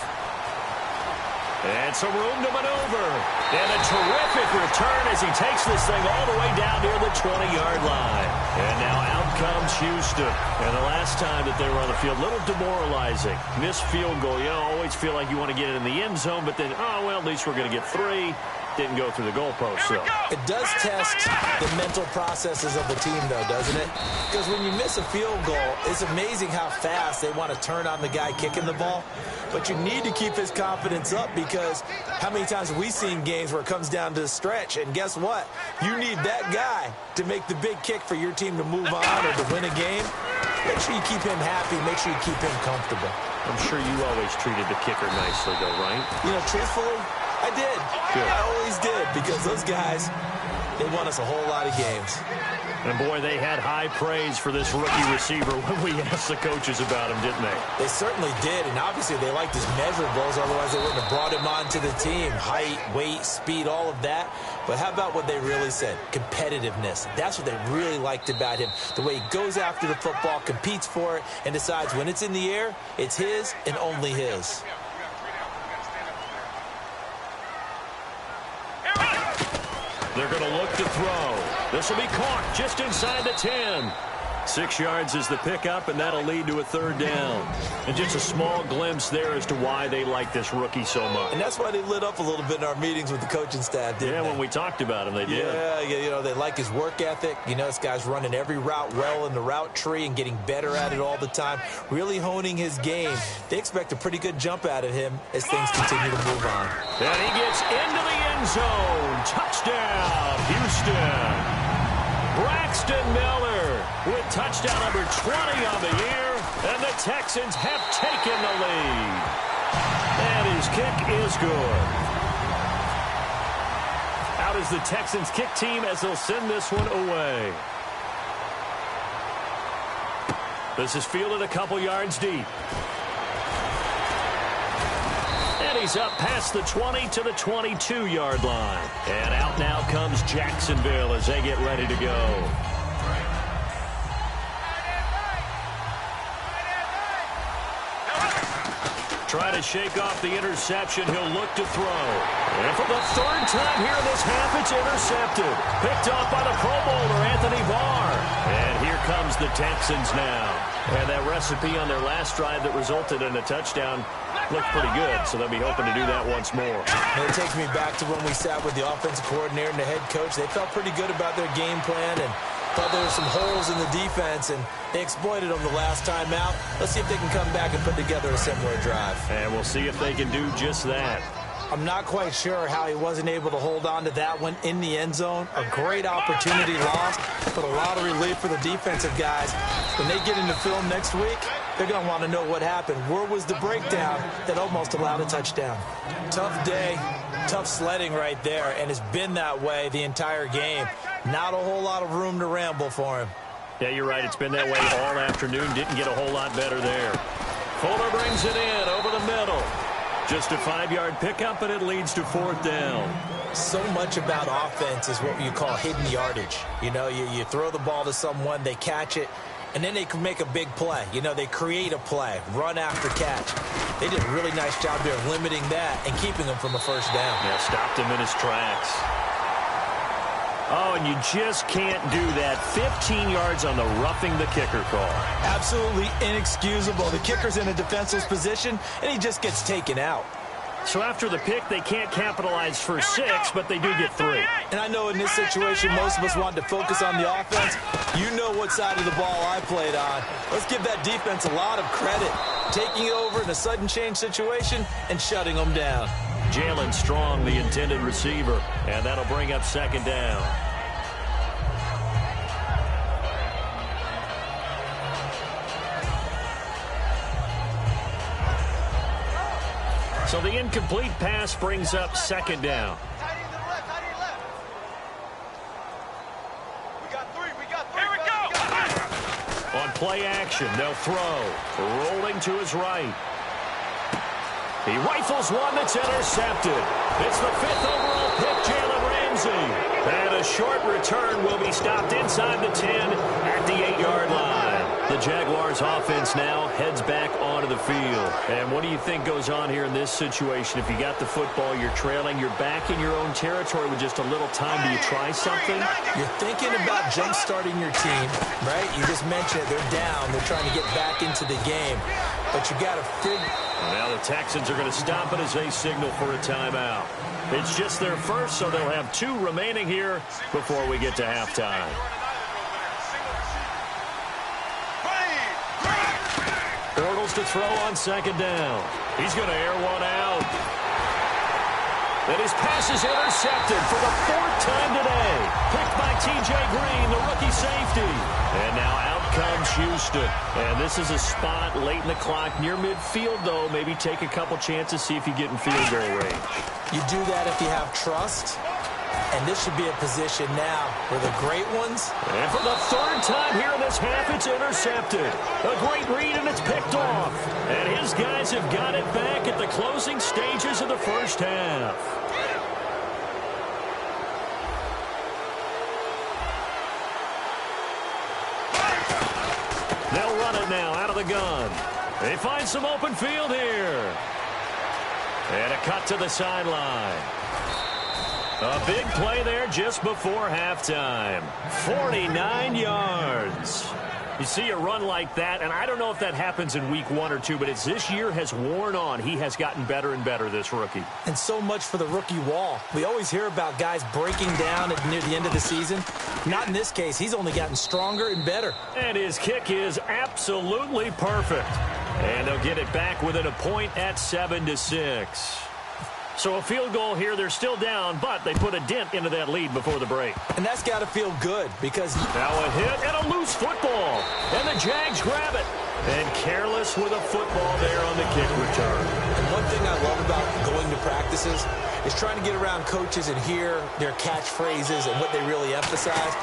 And some room to maneuver. And a terrific return as he takes this thing all the way down near the 20-yard line. And now out comes Houston. And the last time that they were on the field, a little demoralizing. Missed field goal. You always feel like you want to get it in the end zone, but then, oh, well, at least we're going to get 3. Didn't go through the goalpost, so. It does test the mental processes of the team, though, doesn't it? Because when you miss a field goal, it's amazing how fast they want to turn on the guy kicking the ball. But you need to keep his confidence up because how many times have we seen games where it comes down to a stretch? And guess what? You need that guy to make the big kick for your team to move on or to win a game. Make sure you keep him happy. Make sure you keep him comfortable. I'm sure you always treated the kicker nicely, though, right? You know, truthfully, I did. Good. I always did because those guys, they won us a whole lot of games. And, boy, they had high praise for this rookie receiver when we asked the coaches about him, didn't they? They certainly did, and obviously they liked his measurables, otherwise they wouldn't have brought him onto the team. Height, weight, speed, all of that. But how about what they really said? Competitiveness. That's what they really liked about him. The way he goes after the football, competes for it, and decides when it's in the air, it's his and only his. They're going to look to throw. This will be caught just inside the 10. 6 yards is the pickup, and that'll lead to a third down. And just a small glimpse there as to why they like this rookie so much. And that's why they lit up a little bit in our meetings with the coaching staff, didn't they? Yeah, when we talked about him, they did. Yeah, you know, they like his work ethic. You know, this guy's running every route well in the route tree and getting better at it all the time, really honing his game. They expect a pretty good jump out of him as things continue to move on. And he gets into the end zone. Touchdown, Houston. Braxton Miller with touchdown number 20 on the year, and the Texans have taken the lead. And his kick is good. Out is the Texans kick team as they'll send this one away. This is fielded a couple yards deep. And he's up past the 20 to the 22-yard line. And out now comes Jacksonville as they get ready to go. Try to shake off the interception. He'll look to throw. And for the third time here in this half, it's intercepted. Picked off by the Pro Bowler, Anthony Barr. And here comes the Texans now. And that recipe on their last drive that resulted in a touchdown looked pretty good, so they'll be hoping to do that once more. And it takes me back to when we sat with the offensive coordinator and the head coach. They felt pretty good about their game plan and thought there were some holes in the defense, and they exploited them the last time out. Let's see if they can come back and put together a similar drive. And we'll see if they can do just that. I'm not quite sure how he wasn't able to hold on to that one in the end zone. A great opportunity lost, but a lot of relief for the defensive guys. When they get into film next week, they're going to want to know what happened. Where was the breakdown that almost allowed a touchdown? Tough day, tough sledding right there, and it's been that way the entire game. Not a whole lot of room to ramble for him. Yeah, you're right. It's been that way all afternoon. Didn't get a whole lot better there. Fuller brings it in over the middle. Just a 5-yard pickup, and it leads to fourth down. So much about offense is what you call hidden yardage. You know, you throw the ball to someone, they catch it, And then they can make a big play. You know, they create a play, run after catch. They did a really nice job there of limiting that and keeping him from a first down. Yeah, stopped him in his tracks. Oh, and you just can't do that. 15 yards on the roughing the kicker call. Absolutely inexcusable. The kicker's in a defenseless position, and he just gets taken out. So after the pick, they can't capitalize for 6, but they do get 3. And I know in this situation, most of us wanted to focus on the offense. You know what side of the ball I played on. Let's give that defense a lot of credit. Taking over in a sudden change situation and shutting them down. Jalen Strong, the intended receiver, and that'll bring up second down. So the incomplete pass brings up second down. On play action, they'll throw. Rolling to his right. He rifles one that's intercepted. It's the 5th overall pick, Jalen Ramsey. And a short return will be stopped inside the 10 at the 8-yard line. The Jaguars offense now heads back onto the field. And what do you think goes on here in this situation? If you got the football, you're trailing, you're back in your own territory with just a little time. Do you try something? You're thinking about jump-starting your team, right? You just mentioned it. They're down. They're trying to get back into the game. But you got to figure... Now the Texans are going to stop it as they signal for a timeout. It's just their first, so they'll have 2 remaining here before we get to halftime. Bortles to throw on second down. He's going to air one out. And his pass is intercepted for the 4th time today. Picked by T.J. Green, the rookie safety. And now out comes Houston. And this is a spot late in the clock near midfield, though. Maybe take a couple chances, see if you get in field goal range. You do that if you have trust. And this should be a position now where the great ones... And for the 3rd time here in this half, it's intercepted. A great read, and it's picked off. And his guys have got it back at the closing stages of the first half. They'll run it now out of the gun. They find some open field here. And a cut to the sideline. A big play there just before halftime. 49 yards. You see a run like that, and I don't know if that happens in week 1 or 2, but as this year has worn on, he has gotten better and better, this rookie. And so much for the rookie wall. We always hear about guys breaking down near the end of the season. Not in this case. He's only gotten stronger and better. And his kick is absolutely perfect. And they'll get it back within a point at 7-6. So a field goal here, they're still down, but they put a dent into that lead before the break. And that's got to feel good because... Now a hit and a loose football. And the Jags grab it. And careless with a football there on the kick return. And one thing I love about going to practices is trying to get around coaches and hear their catchphrases and what they really emphasize.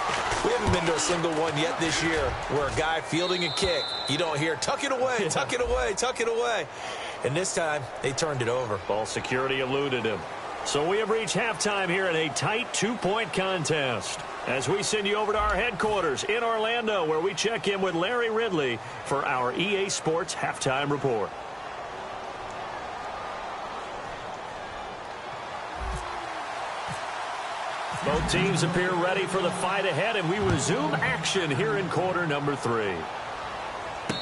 We haven't been to a single one yet this year where a guy fielding a kick, you don't hear, tuck it away, tuck it away, tuck it away. And this time, they turned it over. Ball security eluded him. So we have reached halftime here in a tight 2-point contest. As we send you over to our headquarters in Orlando, where we check in with Larry Ridley for our EA Sports Halftime Report. Both teams appear ready for the fight ahead, and we resume action here in quarter number 3.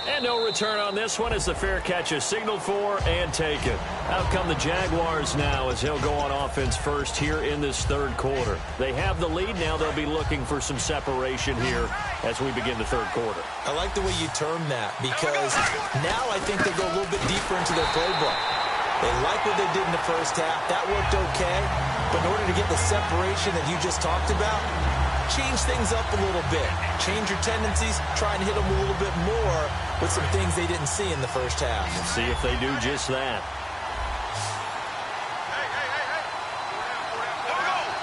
And no return on this one as the fair catch is signaled for and taken. Out come the Jaguars now as they'll go on offense first here in this 3rd quarter. They have the lead. Now they'll be looking for some separation here as we begin the 3rd quarter. I like the way you term that because now I think they go a little bit deeper into their playbook. They like what they did in the first half. That worked okay. But in order to get the separation that you just talked about, change things up a little bit. Change your tendencies. Try and hit them a little bit more with some things they didn't see in the first half. Let's see if they do just that.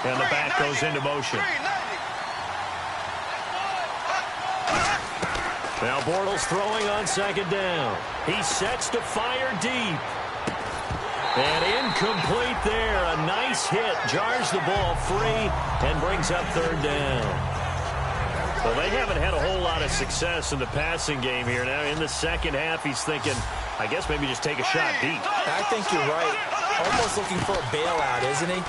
And the back goes into motion. Now Bortles throwing on second down. He sets to fire deep. And incomplete there. A nice hit. Jars the ball free and brings up 3rd down. Well, they haven't had a whole lot of success in the passing game here. Now, in the second half, he's thinking, I guess maybe just take a shot deep. I think you're right. Almost looking for a bailout, isn't he?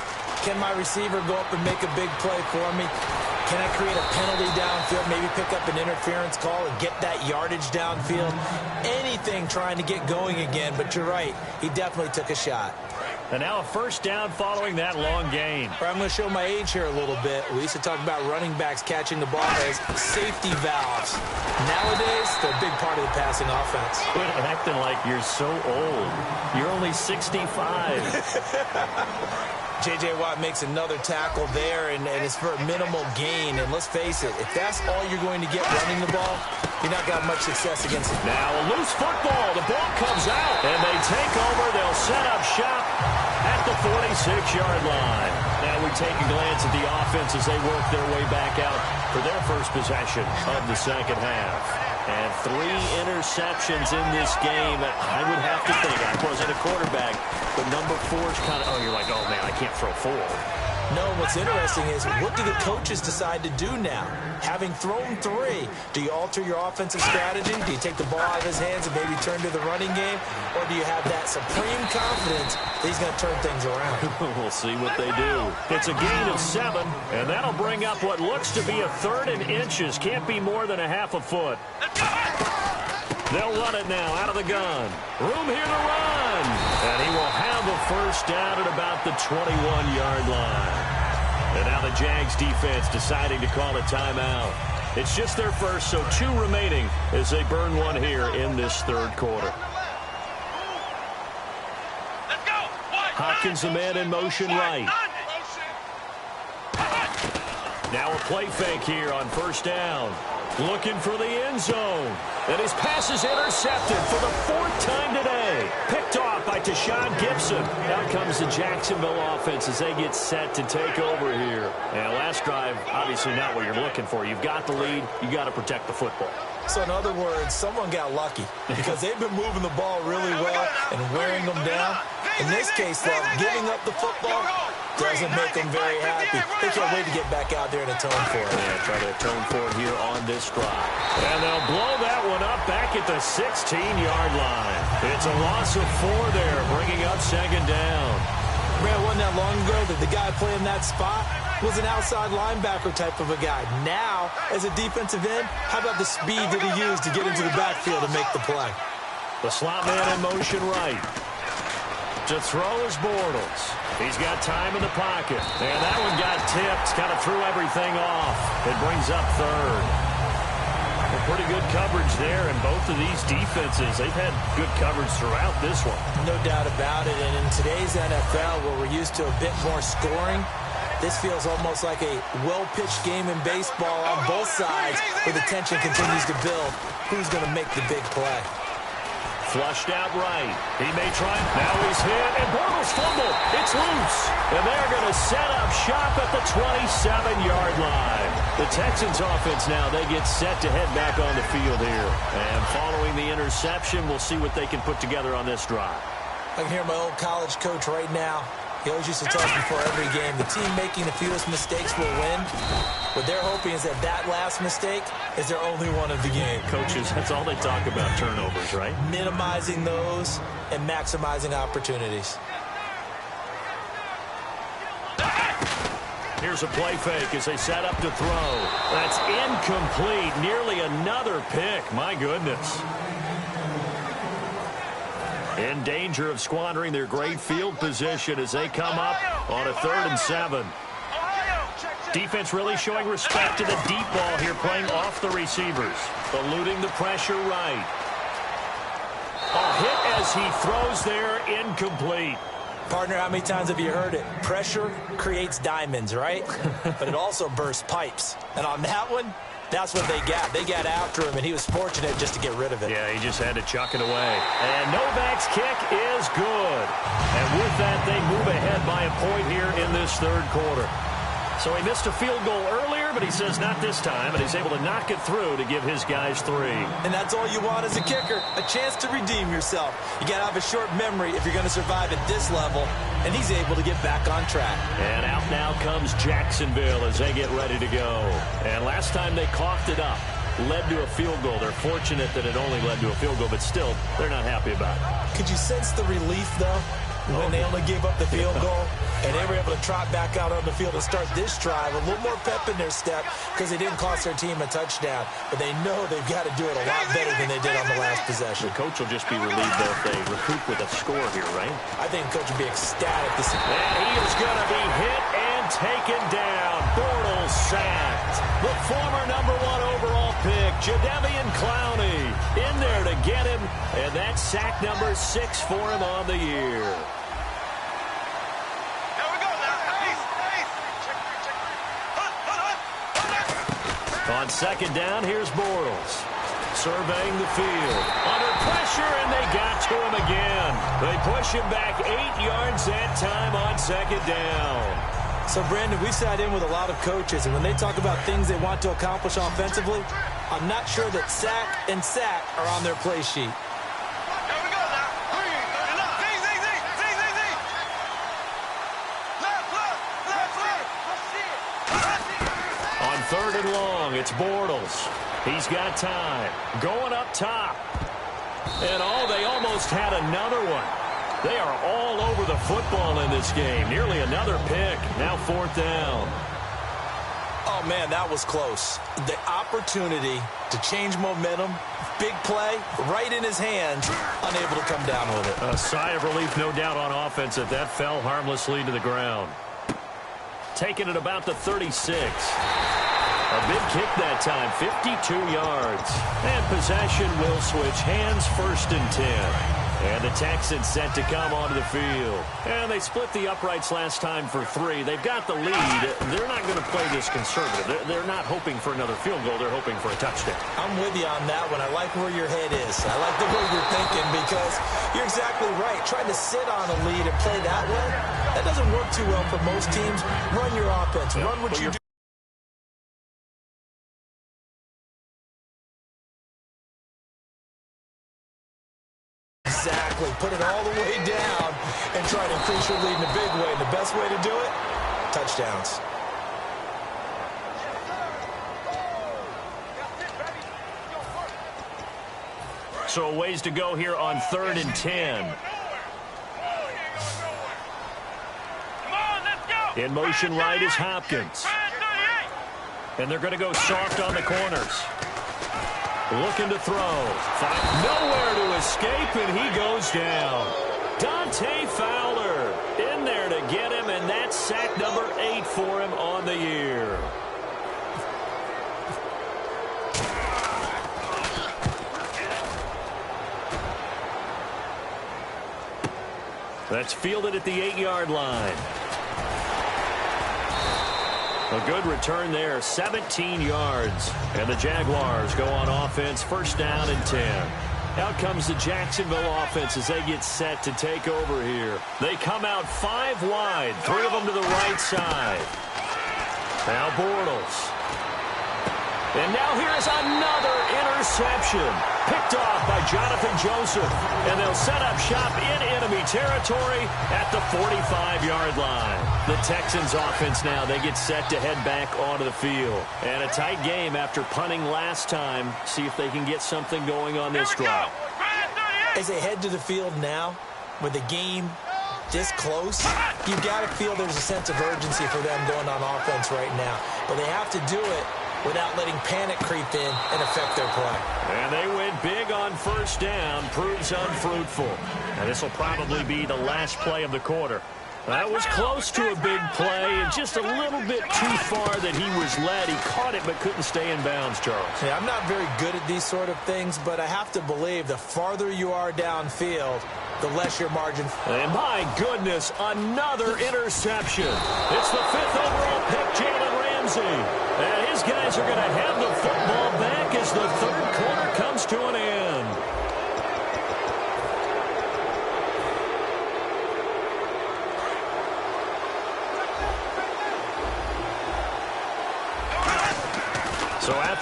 Can my receiver go up and make a big play for me? Can I create a penalty downfield, maybe pick up an interference call and get that yardage downfield? Anything trying to get going again, but you're right. He definitely took a shot. And now a first down following that long gain. I'm going to show my age here a little bit. We used to talk about running backs catching the ball as safety valves. Nowadays, they're a big part of the passing offense. Quit acting like you're so old. You're only 65. J.J. Watt makes another tackle there, and it's for a minimal gain. And let's face it, if that's all you're going to get running the ball, you're not going to have much success against it. Now a loose football. The ball comes out, and they take over. They'll set up shop at the 46-yard line. Now we take a glance at the offense as they work their way back out for their first possession of the second half. And 3 interceptions in this game. I would have to think, I wasn't a quarterback, but number 4 is kind of, you're like, oh, man, I can't throw 4. No, what's interesting is what do the coaches decide to do now? Having thrown 3, do you alter your offensive strategy? Do you take the ball out of his hands and maybe turn to the running game? Or do you have that supreme confidence that he's going to turn things around? We'll see what they do. It's a gain of 7, and that'll bring up what looks to be a 3rd and inches. Can't be more than a half a foot. They'll run it now out of the gun. Room here to run. And he will have a first down at about the 21-yard line. And now the Jags defense deciding to call a timeout. It's just their first, so 2 remaining as they burn one here in this third quarter. Hopkins, a man in motion right. Now a play fake here on first down. Looking for the end zone. And his pass is intercepted for the 4th time today. Picked off by Tashawn Gibson. Out comes the Jacksonville offense as they get set to take over here. And last drive, obviously not what you're looking for. You've got the lead. You've got to protect the football. So in other words, someone got lucky because they've been moving the ball really well and wearing them down. In this case, though, giving up the football doesn't make them very happy. They can't wait to get back out there and atone for it. Yeah, try to atone for it here on this drive. And they'll blow that one up back at the 16-yard line. It's a loss of 4 there, bringing up 2nd down. Man, wasn't that long ago that the guy playing that spot was an outside linebacker type of a guy. Now, as a defensive end, how about the speed that he used to get into the backfield and make the play? The slot man in motion right. To throw is Bortles. He's got time in the pocket. And that one got tipped. Kind of threw everything off. It brings up 3rd. Well, pretty good coverage there. And both of these defenses, they've had good coverage throughout this one. No doubt about it. And in today's NFL, where we're used to a bit more scoring, this feels almost like a well-pitched game in baseball on both sides where the tension continues to build. Who's going to make the big play? Flushed out right. He may try. Now he's hit, and Bortles fumble. It's loose. And they're going to set up shop at the 27-yard line. The Texans offense now, they get set to head back on the field here. And following the interception, we'll see what they can put together on this drive. I can hear my old college coach right now. He always used to tell us before every game, the team making the fewest mistakes will win. What they're hoping is that that last mistake is their only one of the game. Coaches, that's all they talk about, turnovers, right? Minimizing those and maximizing opportunities. Here's a play fake as they set up to throw. That's incomplete. Nearly another pick. My goodness. In danger of squandering their great field position as they come up on a 3rd and 7. Defense really showing respect to the deep ball here, playing off the receivers. Eluding the pressure right. A hit as he throws there, incomplete. Partner, how many times have you heard it? Pressure creates diamonds, right? But it also bursts pipes. And on that one, that's what they got. They got after him, and he was fortunate just to get rid of it. Yeah, he just had to chuck it away. And Novak's kick is good. And with that, they move ahead by a point here in this third quarter. So he missed a field goal earlier, but he says not this time, and he's able to knock it through to give his guys 3. And that's all you want as a kicker, a chance to redeem yourself. You got to have a short memory if you're going to survive at this level, and he's able to get back on track. And out now comes Jacksonville as they get ready to go. And last time they coughed it up, led to a field goal. They're fortunate that it only led to a field goal, but still, they're not happy about it. Could you sense the relief, though, when they only gave up the field goal? And they were able to trot back out on the field and start this drive. A little more pep in their step because they didn't cost their team a touchdown. But they know they've got to do it a lot better than they did on the last possession. The coach will just be relieved though if they recoup with a score here, right? I think the coach will be ecstatic to see. And he is going to be hit and taken down. Bortles sacked. The former #1 overall pick, Jadeveon Clowney, in there to get him. And that's sack number 6 for him on the year. On second down, here's Bortles. Surveying the field. Under pressure, and they got to him again. They push him back 8 yards that time on second down. So, Brandon, we've sat in with a lot of coaches, and when they talk about things they want to accomplish offensively, I'm not sure that sack and sack are on their play sheet. Third and long, it's Bortles. He's got time. Going up top. And they almost had another one. They are all over the football in this game. Nearly another pick. Now 4th down. Oh, man, that was close. The opportunity to change momentum, big play, right in his hands, unable to come down with it. A sigh of relief, no doubt, on offense if that fell harmlessly to the ground. Taking it about the 36. A big kick that time, 52 yards. And possession will switch hands, 1st and 10. And the Texans set to come onto the field. And they split the uprights last time for 3. They've got the lead. They're not going to play this conservative. They're not hoping for another field goal. They're hoping for a touchdown. I'm with you on that one. I like where your head is. I like the way you're thinking because you're exactly right. Trying to sit on a lead and play that way, that doesn't work too well for most teams. Run your offense. Run what you do. Exactly. Put it all the way down and try to increase your lead in a big way. And the best way to do it, touchdowns. So a ways to go here on 3rd and 10. In motion right is Hopkins. And they're going to go soft on the corners. Looking to throw. Nowhere to escape, and he goes down. Dante Fowler in there to get him, and that's sack number 8 for him on the year. That's fielded at the 8-yard line. A good return there, 17 yards. And the Jaguars go on offense, 1st down and 10. Out comes the Jacksonville offense as they get set to take over here. They come out 5 wide, 3 of them to the right side. Now Bortles. And now here's another interception. Picked off by Jonathan Joseph. And they'll set up shop in enemy territory at the 45-yard line. The Texans offense now, they get set to head back onto the field. And a tight game after punting last time. See if they can get something going on this drive. As they head to the field now, with the game this close, you've got to feel there's a sense of urgency for them going on offense right now. But they have to do it without letting panic creep in and affect their play. And they went big on 1st down, proves unfruitful. And this will probably be the last play of the quarter. That was close to a big play and just a little bit too far that he was led. He caught it but couldn't stay in bounds, Charles. Yeah, I'm not very good at these sort of things, but I have to believe the farther you are downfield, the less your margin. And my goodness, another interception. It's the 5th overall pick, Jalen Ramsey. And his guys are going to have the football back as the 3rd quarter comes to an end.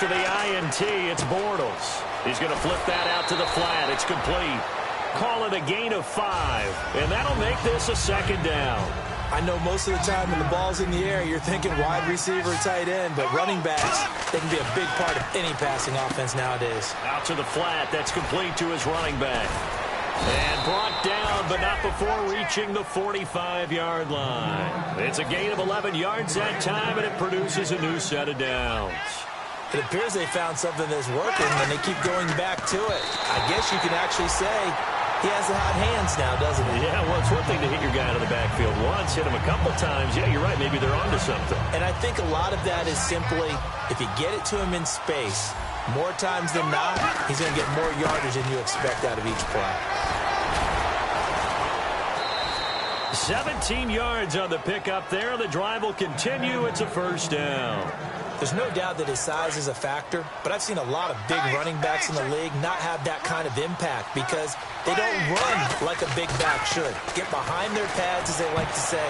after the INT, it's Bortles. He's going to flip that out to the flat. It's complete. Call it a gain of 5, and that'll make this a second down. I know most of the time when the ball's in the air, you're thinking wide receiver, tight end, but running backs, they can be a big part of any passing offense nowadays. Out to the flat. That's complete to his running back. And brought down, but not before reaching the 45-yard line. It's a gain of 11 yards that time, and it produces a new set of downs. It appears they found something that's working, and they keep going back to it. I guess you can actually say he has the hot hands now, doesn't he? Yeah, well, it's one thing to hit your guy out of the backfield once, hit him a couple times. Yeah, you're right. Maybe they're onto something. And I think a lot of that is simply if you get it to him in space, more times than not, he's going to get more yardage than you expect out of each play. 17 yards on the pickup there. The drive will continue. It's a first down. There's no doubt that his size is a factor, but I've seen a lot of big running backs in the league not have that kind of impact because they don't run like a big back should. Get behind their pads, as they like to say,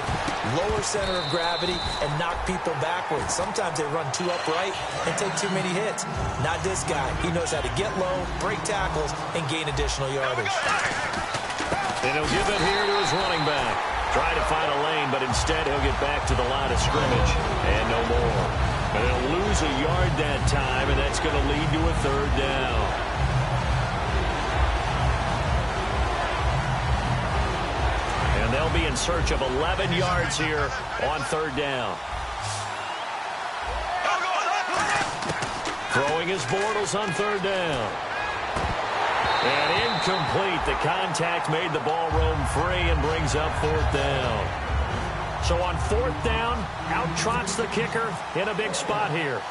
lower center of gravity, and knock people backwards. Sometimes they run too upright and take too many hits. Not this guy. He knows how to get low, break tackles, and gain additional yardage. And he'll give it here to his running back. Try to find a lane, but instead he'll get back to the line of scrimmage. And no more. And they'll lose a yard that time, and that's going to lead to a third down. And they'll be in search of 11 yards here on third down. Throwing his Bortles on third down. And incomplete. The contact made the ball roam free and brings up fourth down. So on fourth down, out trots the kicker in a big spot here.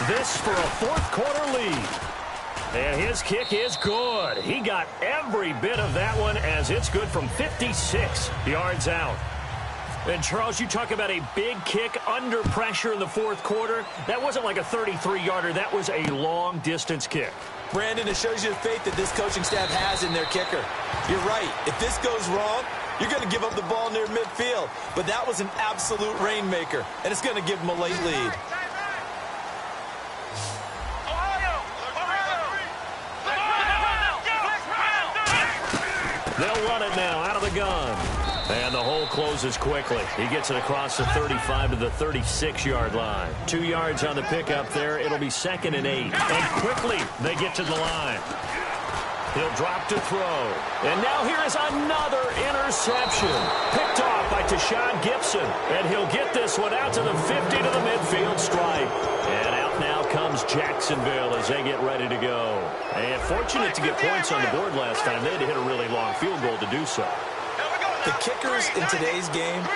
This for a fourth quarter lead. And his kick is good. He got every bit of that one as it's good from 56 yards out. And, Charles, you talk about a big kick under pressure in the fourth quarter. That wasn't like a 33-yarder. That was a long-distance kick. Brandon, it shows you the faith that this coaching staff has in their kicker. You're right. If this goes wrong, you're going to give up the ball near midfield. But that was an absolute rainmaker, and it's going to give them a late lead. They'll run it now out of the gun. And the hole closes quickly. He gets it across the 35 to the 36-yard line. 2 yards on the pickup there. It'll be 2nd and 8. And quickly they get to the line. He'll drop to throw. And now here is another interception. Picked off by Tashawn Gibson. And he'll get this one out to the 50 to the midfield stripe. And out now comes Jacksonville as they get ready to go. And fortunate to get points on the board last time. They had to hit a really long field goal to do so. The kickers in today's game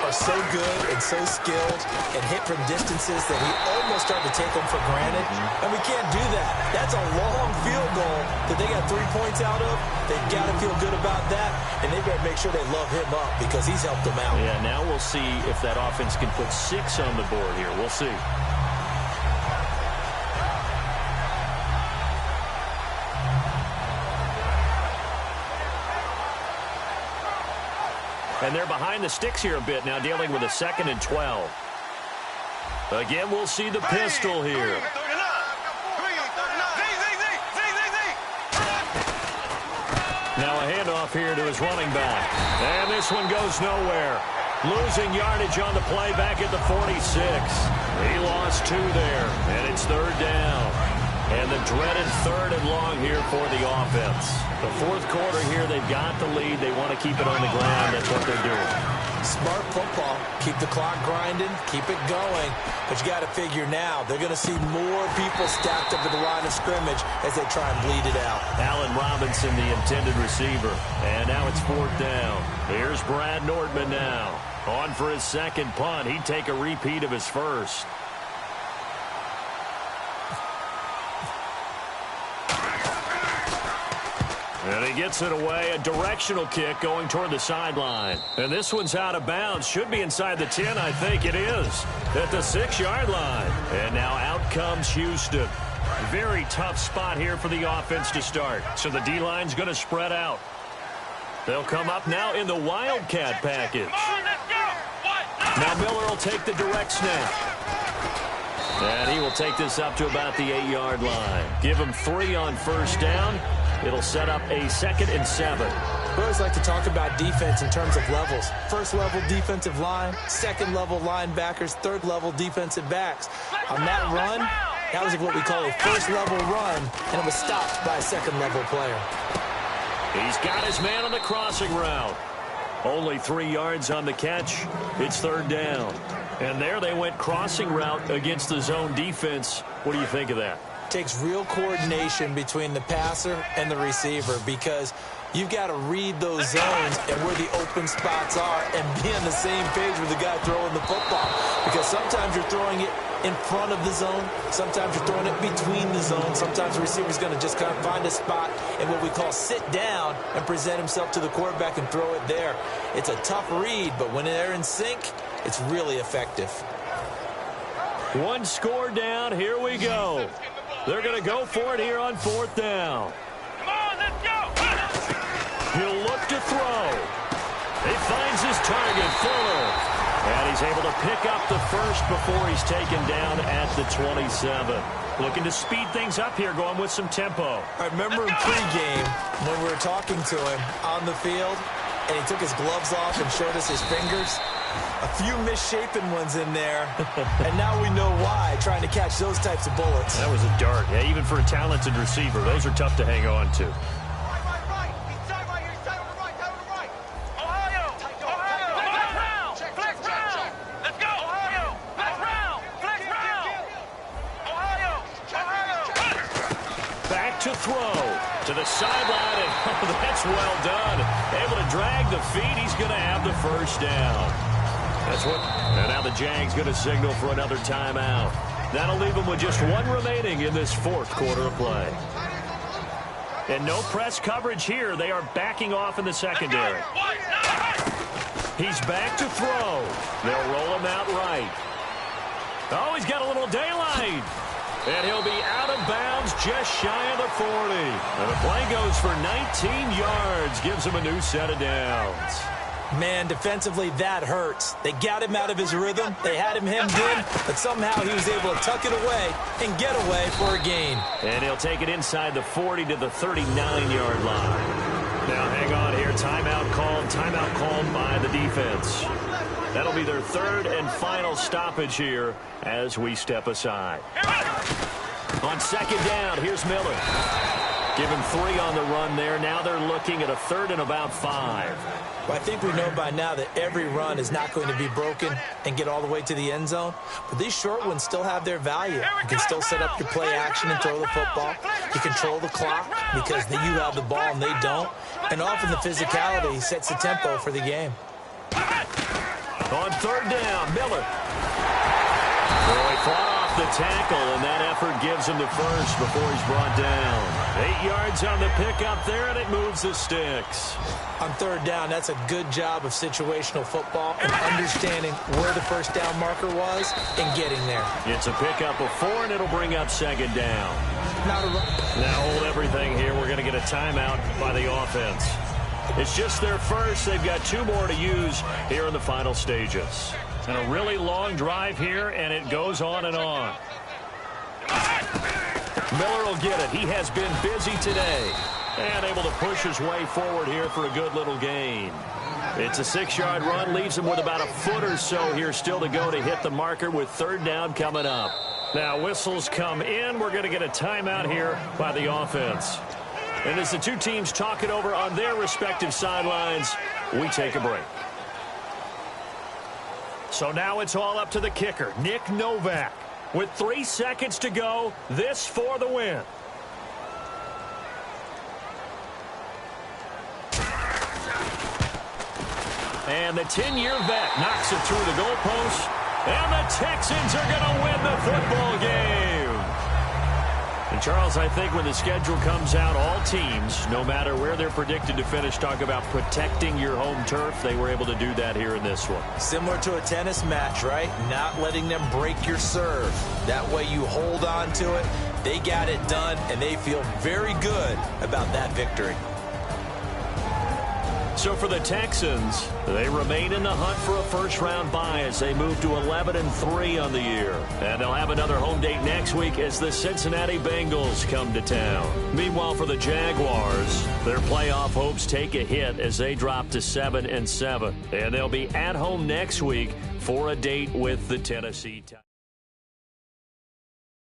are so good and so skilled and hit from distances that we almost start to take them for granted. And we can't do that. That's a long field goal that they got 3 points out of. They've got to feel good about that, and they've got to make sure they love him up because he's helped them out. Yeah, now we'll see if that offense can put 6 on the board here. We'll see. And they're behind the sticks here a bit now, dealing with a 2nd and 12. Again, we'll see the pistol here. Now a handoff here to his running back. And this one goes nowhere. Losing yardage on the play back at the 46. He lost 2 there, and it's third down. And the dreaded 3rd and long here for the offense. The fourth quarter here, they've got the lead. They want to keep it on the ground. That's what they're doing. Smart football. Keep the clock grinding. Keep it going. But you got to figure now, they're going to see more people stacked up at the line of scrimmage as they try and bleed it out. Allen Robinson, the intended receiver. And now it's fourth down. Here's Brad Nordman now. On for his second punt. He'd take a repeat of his first. And he gets it away. A directional kick going toward the sideline. And this one's out of bounds. Should be inside the 10, I think it is. At the 6-yard line. And now out comes Houston. Very tough spot here for the offense to start. So the D-line's going to spread out. They'll come up now in the Wildcat package. Now Miller will take the direct snap. And he will take this up to about the 8-yard line. Give him 3 on first down. It'll set up a 2nd and 7. We always like to talk about defense in terms of levels. First level defensive line, second level linebackers, third level defensive backs. On that run, that was what we call a first level run, and it was stopped by a second level player. He's got his man on the crossing route. Only 3 yards on the catch. It's 3rd down. And there they went crossing route against the zone defense. What do you think of that? Takes real coordination between the passer and the receiver, because you've got to read those zones and where the open spots are and be on the same page with the guy throwing the football. Because sometimes you're throwing it in front of the zone. Sometimes you're throwing it between the zones. Sometimes the receiver's going to just kind of find a spot and what we call sit down and present himself to the quarterback and throw it there. It's a tough read, but when they're in sync, it's really effective. 1 score down. Here we go. They're going to go for it here on 4th down. Come on, let's go. He'll look to throw. He finds his target, Fuller. And he's able to pick up the first before he's taken down at the 27. Looking to speed things up here, going with some tempo. I remember in pregame when we were talking to him on the field, and he took his gloves off and showed us his fingers. A few misshapen ones in there, and now we know why, trying to catch those types of bullets. That was a dart. Yeah, even for a talented receiver, those are tough to hang on to. Right. He's tight right here. He's tight on the right. Tight on the right. Ohio. Flex round. Flex round. Let's go. Ohio. Flex round. Flex round. Ohio. Back to throw to the sideline, and that's well done. Able to drag the feet. He's going to have the first down. That's what. And now the Jags going to signal for another timeout. That'll leave them with just 1 remaining in this 4th quarter of play. And no press coverage here. They are backing off in the secondary. He's back to throw. They'll roll him out right. Oh, he's got a little daylight. And he'll be out of bounds just shy of the 40. And the play goes for 19 yards. Gives him a new set of downs. Man, defensively, that hurts. They got him out of his rhythm. They had him hemmed in, but somehow he was able to tuck it away and get away for a gain. And he'll take it inside the 40 to the 39-yard line. Now, hang on here. Timeout called by the defense. That'll be their 3rd and final stoppage here as we step aside. On 2nd down, here's Miller. Give him 3 on the run there. Now they're looking at a 3rd and about 5. Well, I think we know by now that every run is not going to be broken and get all the way to the end zone. But these short ones still have their value. You can still set up your play action and throw the football. You control the clock because you have the ball and they don't. And often the physicality sets the tempo for the game. On 3rd down, Miller. Well, he fought off the tackle, and that effort gives him the first before he's brought down. 8 yards on the pickup there, and it moves the sticks. On 3rd down, that's a good job of situational football and understanding where the first down marker was and getting there. It's a pickup of 4, and it'll bring up 2nd down. Now hold everything here. We're going to get a timeout by the offense. It's just their first. They've got 2 more to use here in the final stages. And a really long drive here, and it goes on and on. Miller will get it. He has been busy today. And able to push his way forward here for a good little gain. It's a 6-yard run. Leaves him with about a foot or so here still to go to hit the marker with 3rd down coming up. Now whistles come in. We're going to get a timeout here by the offense. And as the 2 teams talk it over on their respective sidelines, we take a break. So now it's all up to the kicker, Nick Novak. With 3 seconds to go, this for the win. And the 10-year vet knocks it through the goalpost. And the Texans are going to win the football game. And, Charles, I think when the schedule comes out, all teams, no matter where they're predicted to finish, talk about protecting your home turf. They were able to do that here in this one. Similar to a tennis match, right? Not letting them break your serve. That way you hold on to it. They got it done, and they feel very good about that victory. So for the Texans, they remain in the hunt for a first-round bye as they move to 11-3 on the year. And they'll have another home date next week as the Cincinnati Bengals come to town. Meanwhile, for the Jaguars, their playoff hopes take a hit as they drop to 7-7. And they'll be at home next week for a date with the Tennessee Titans.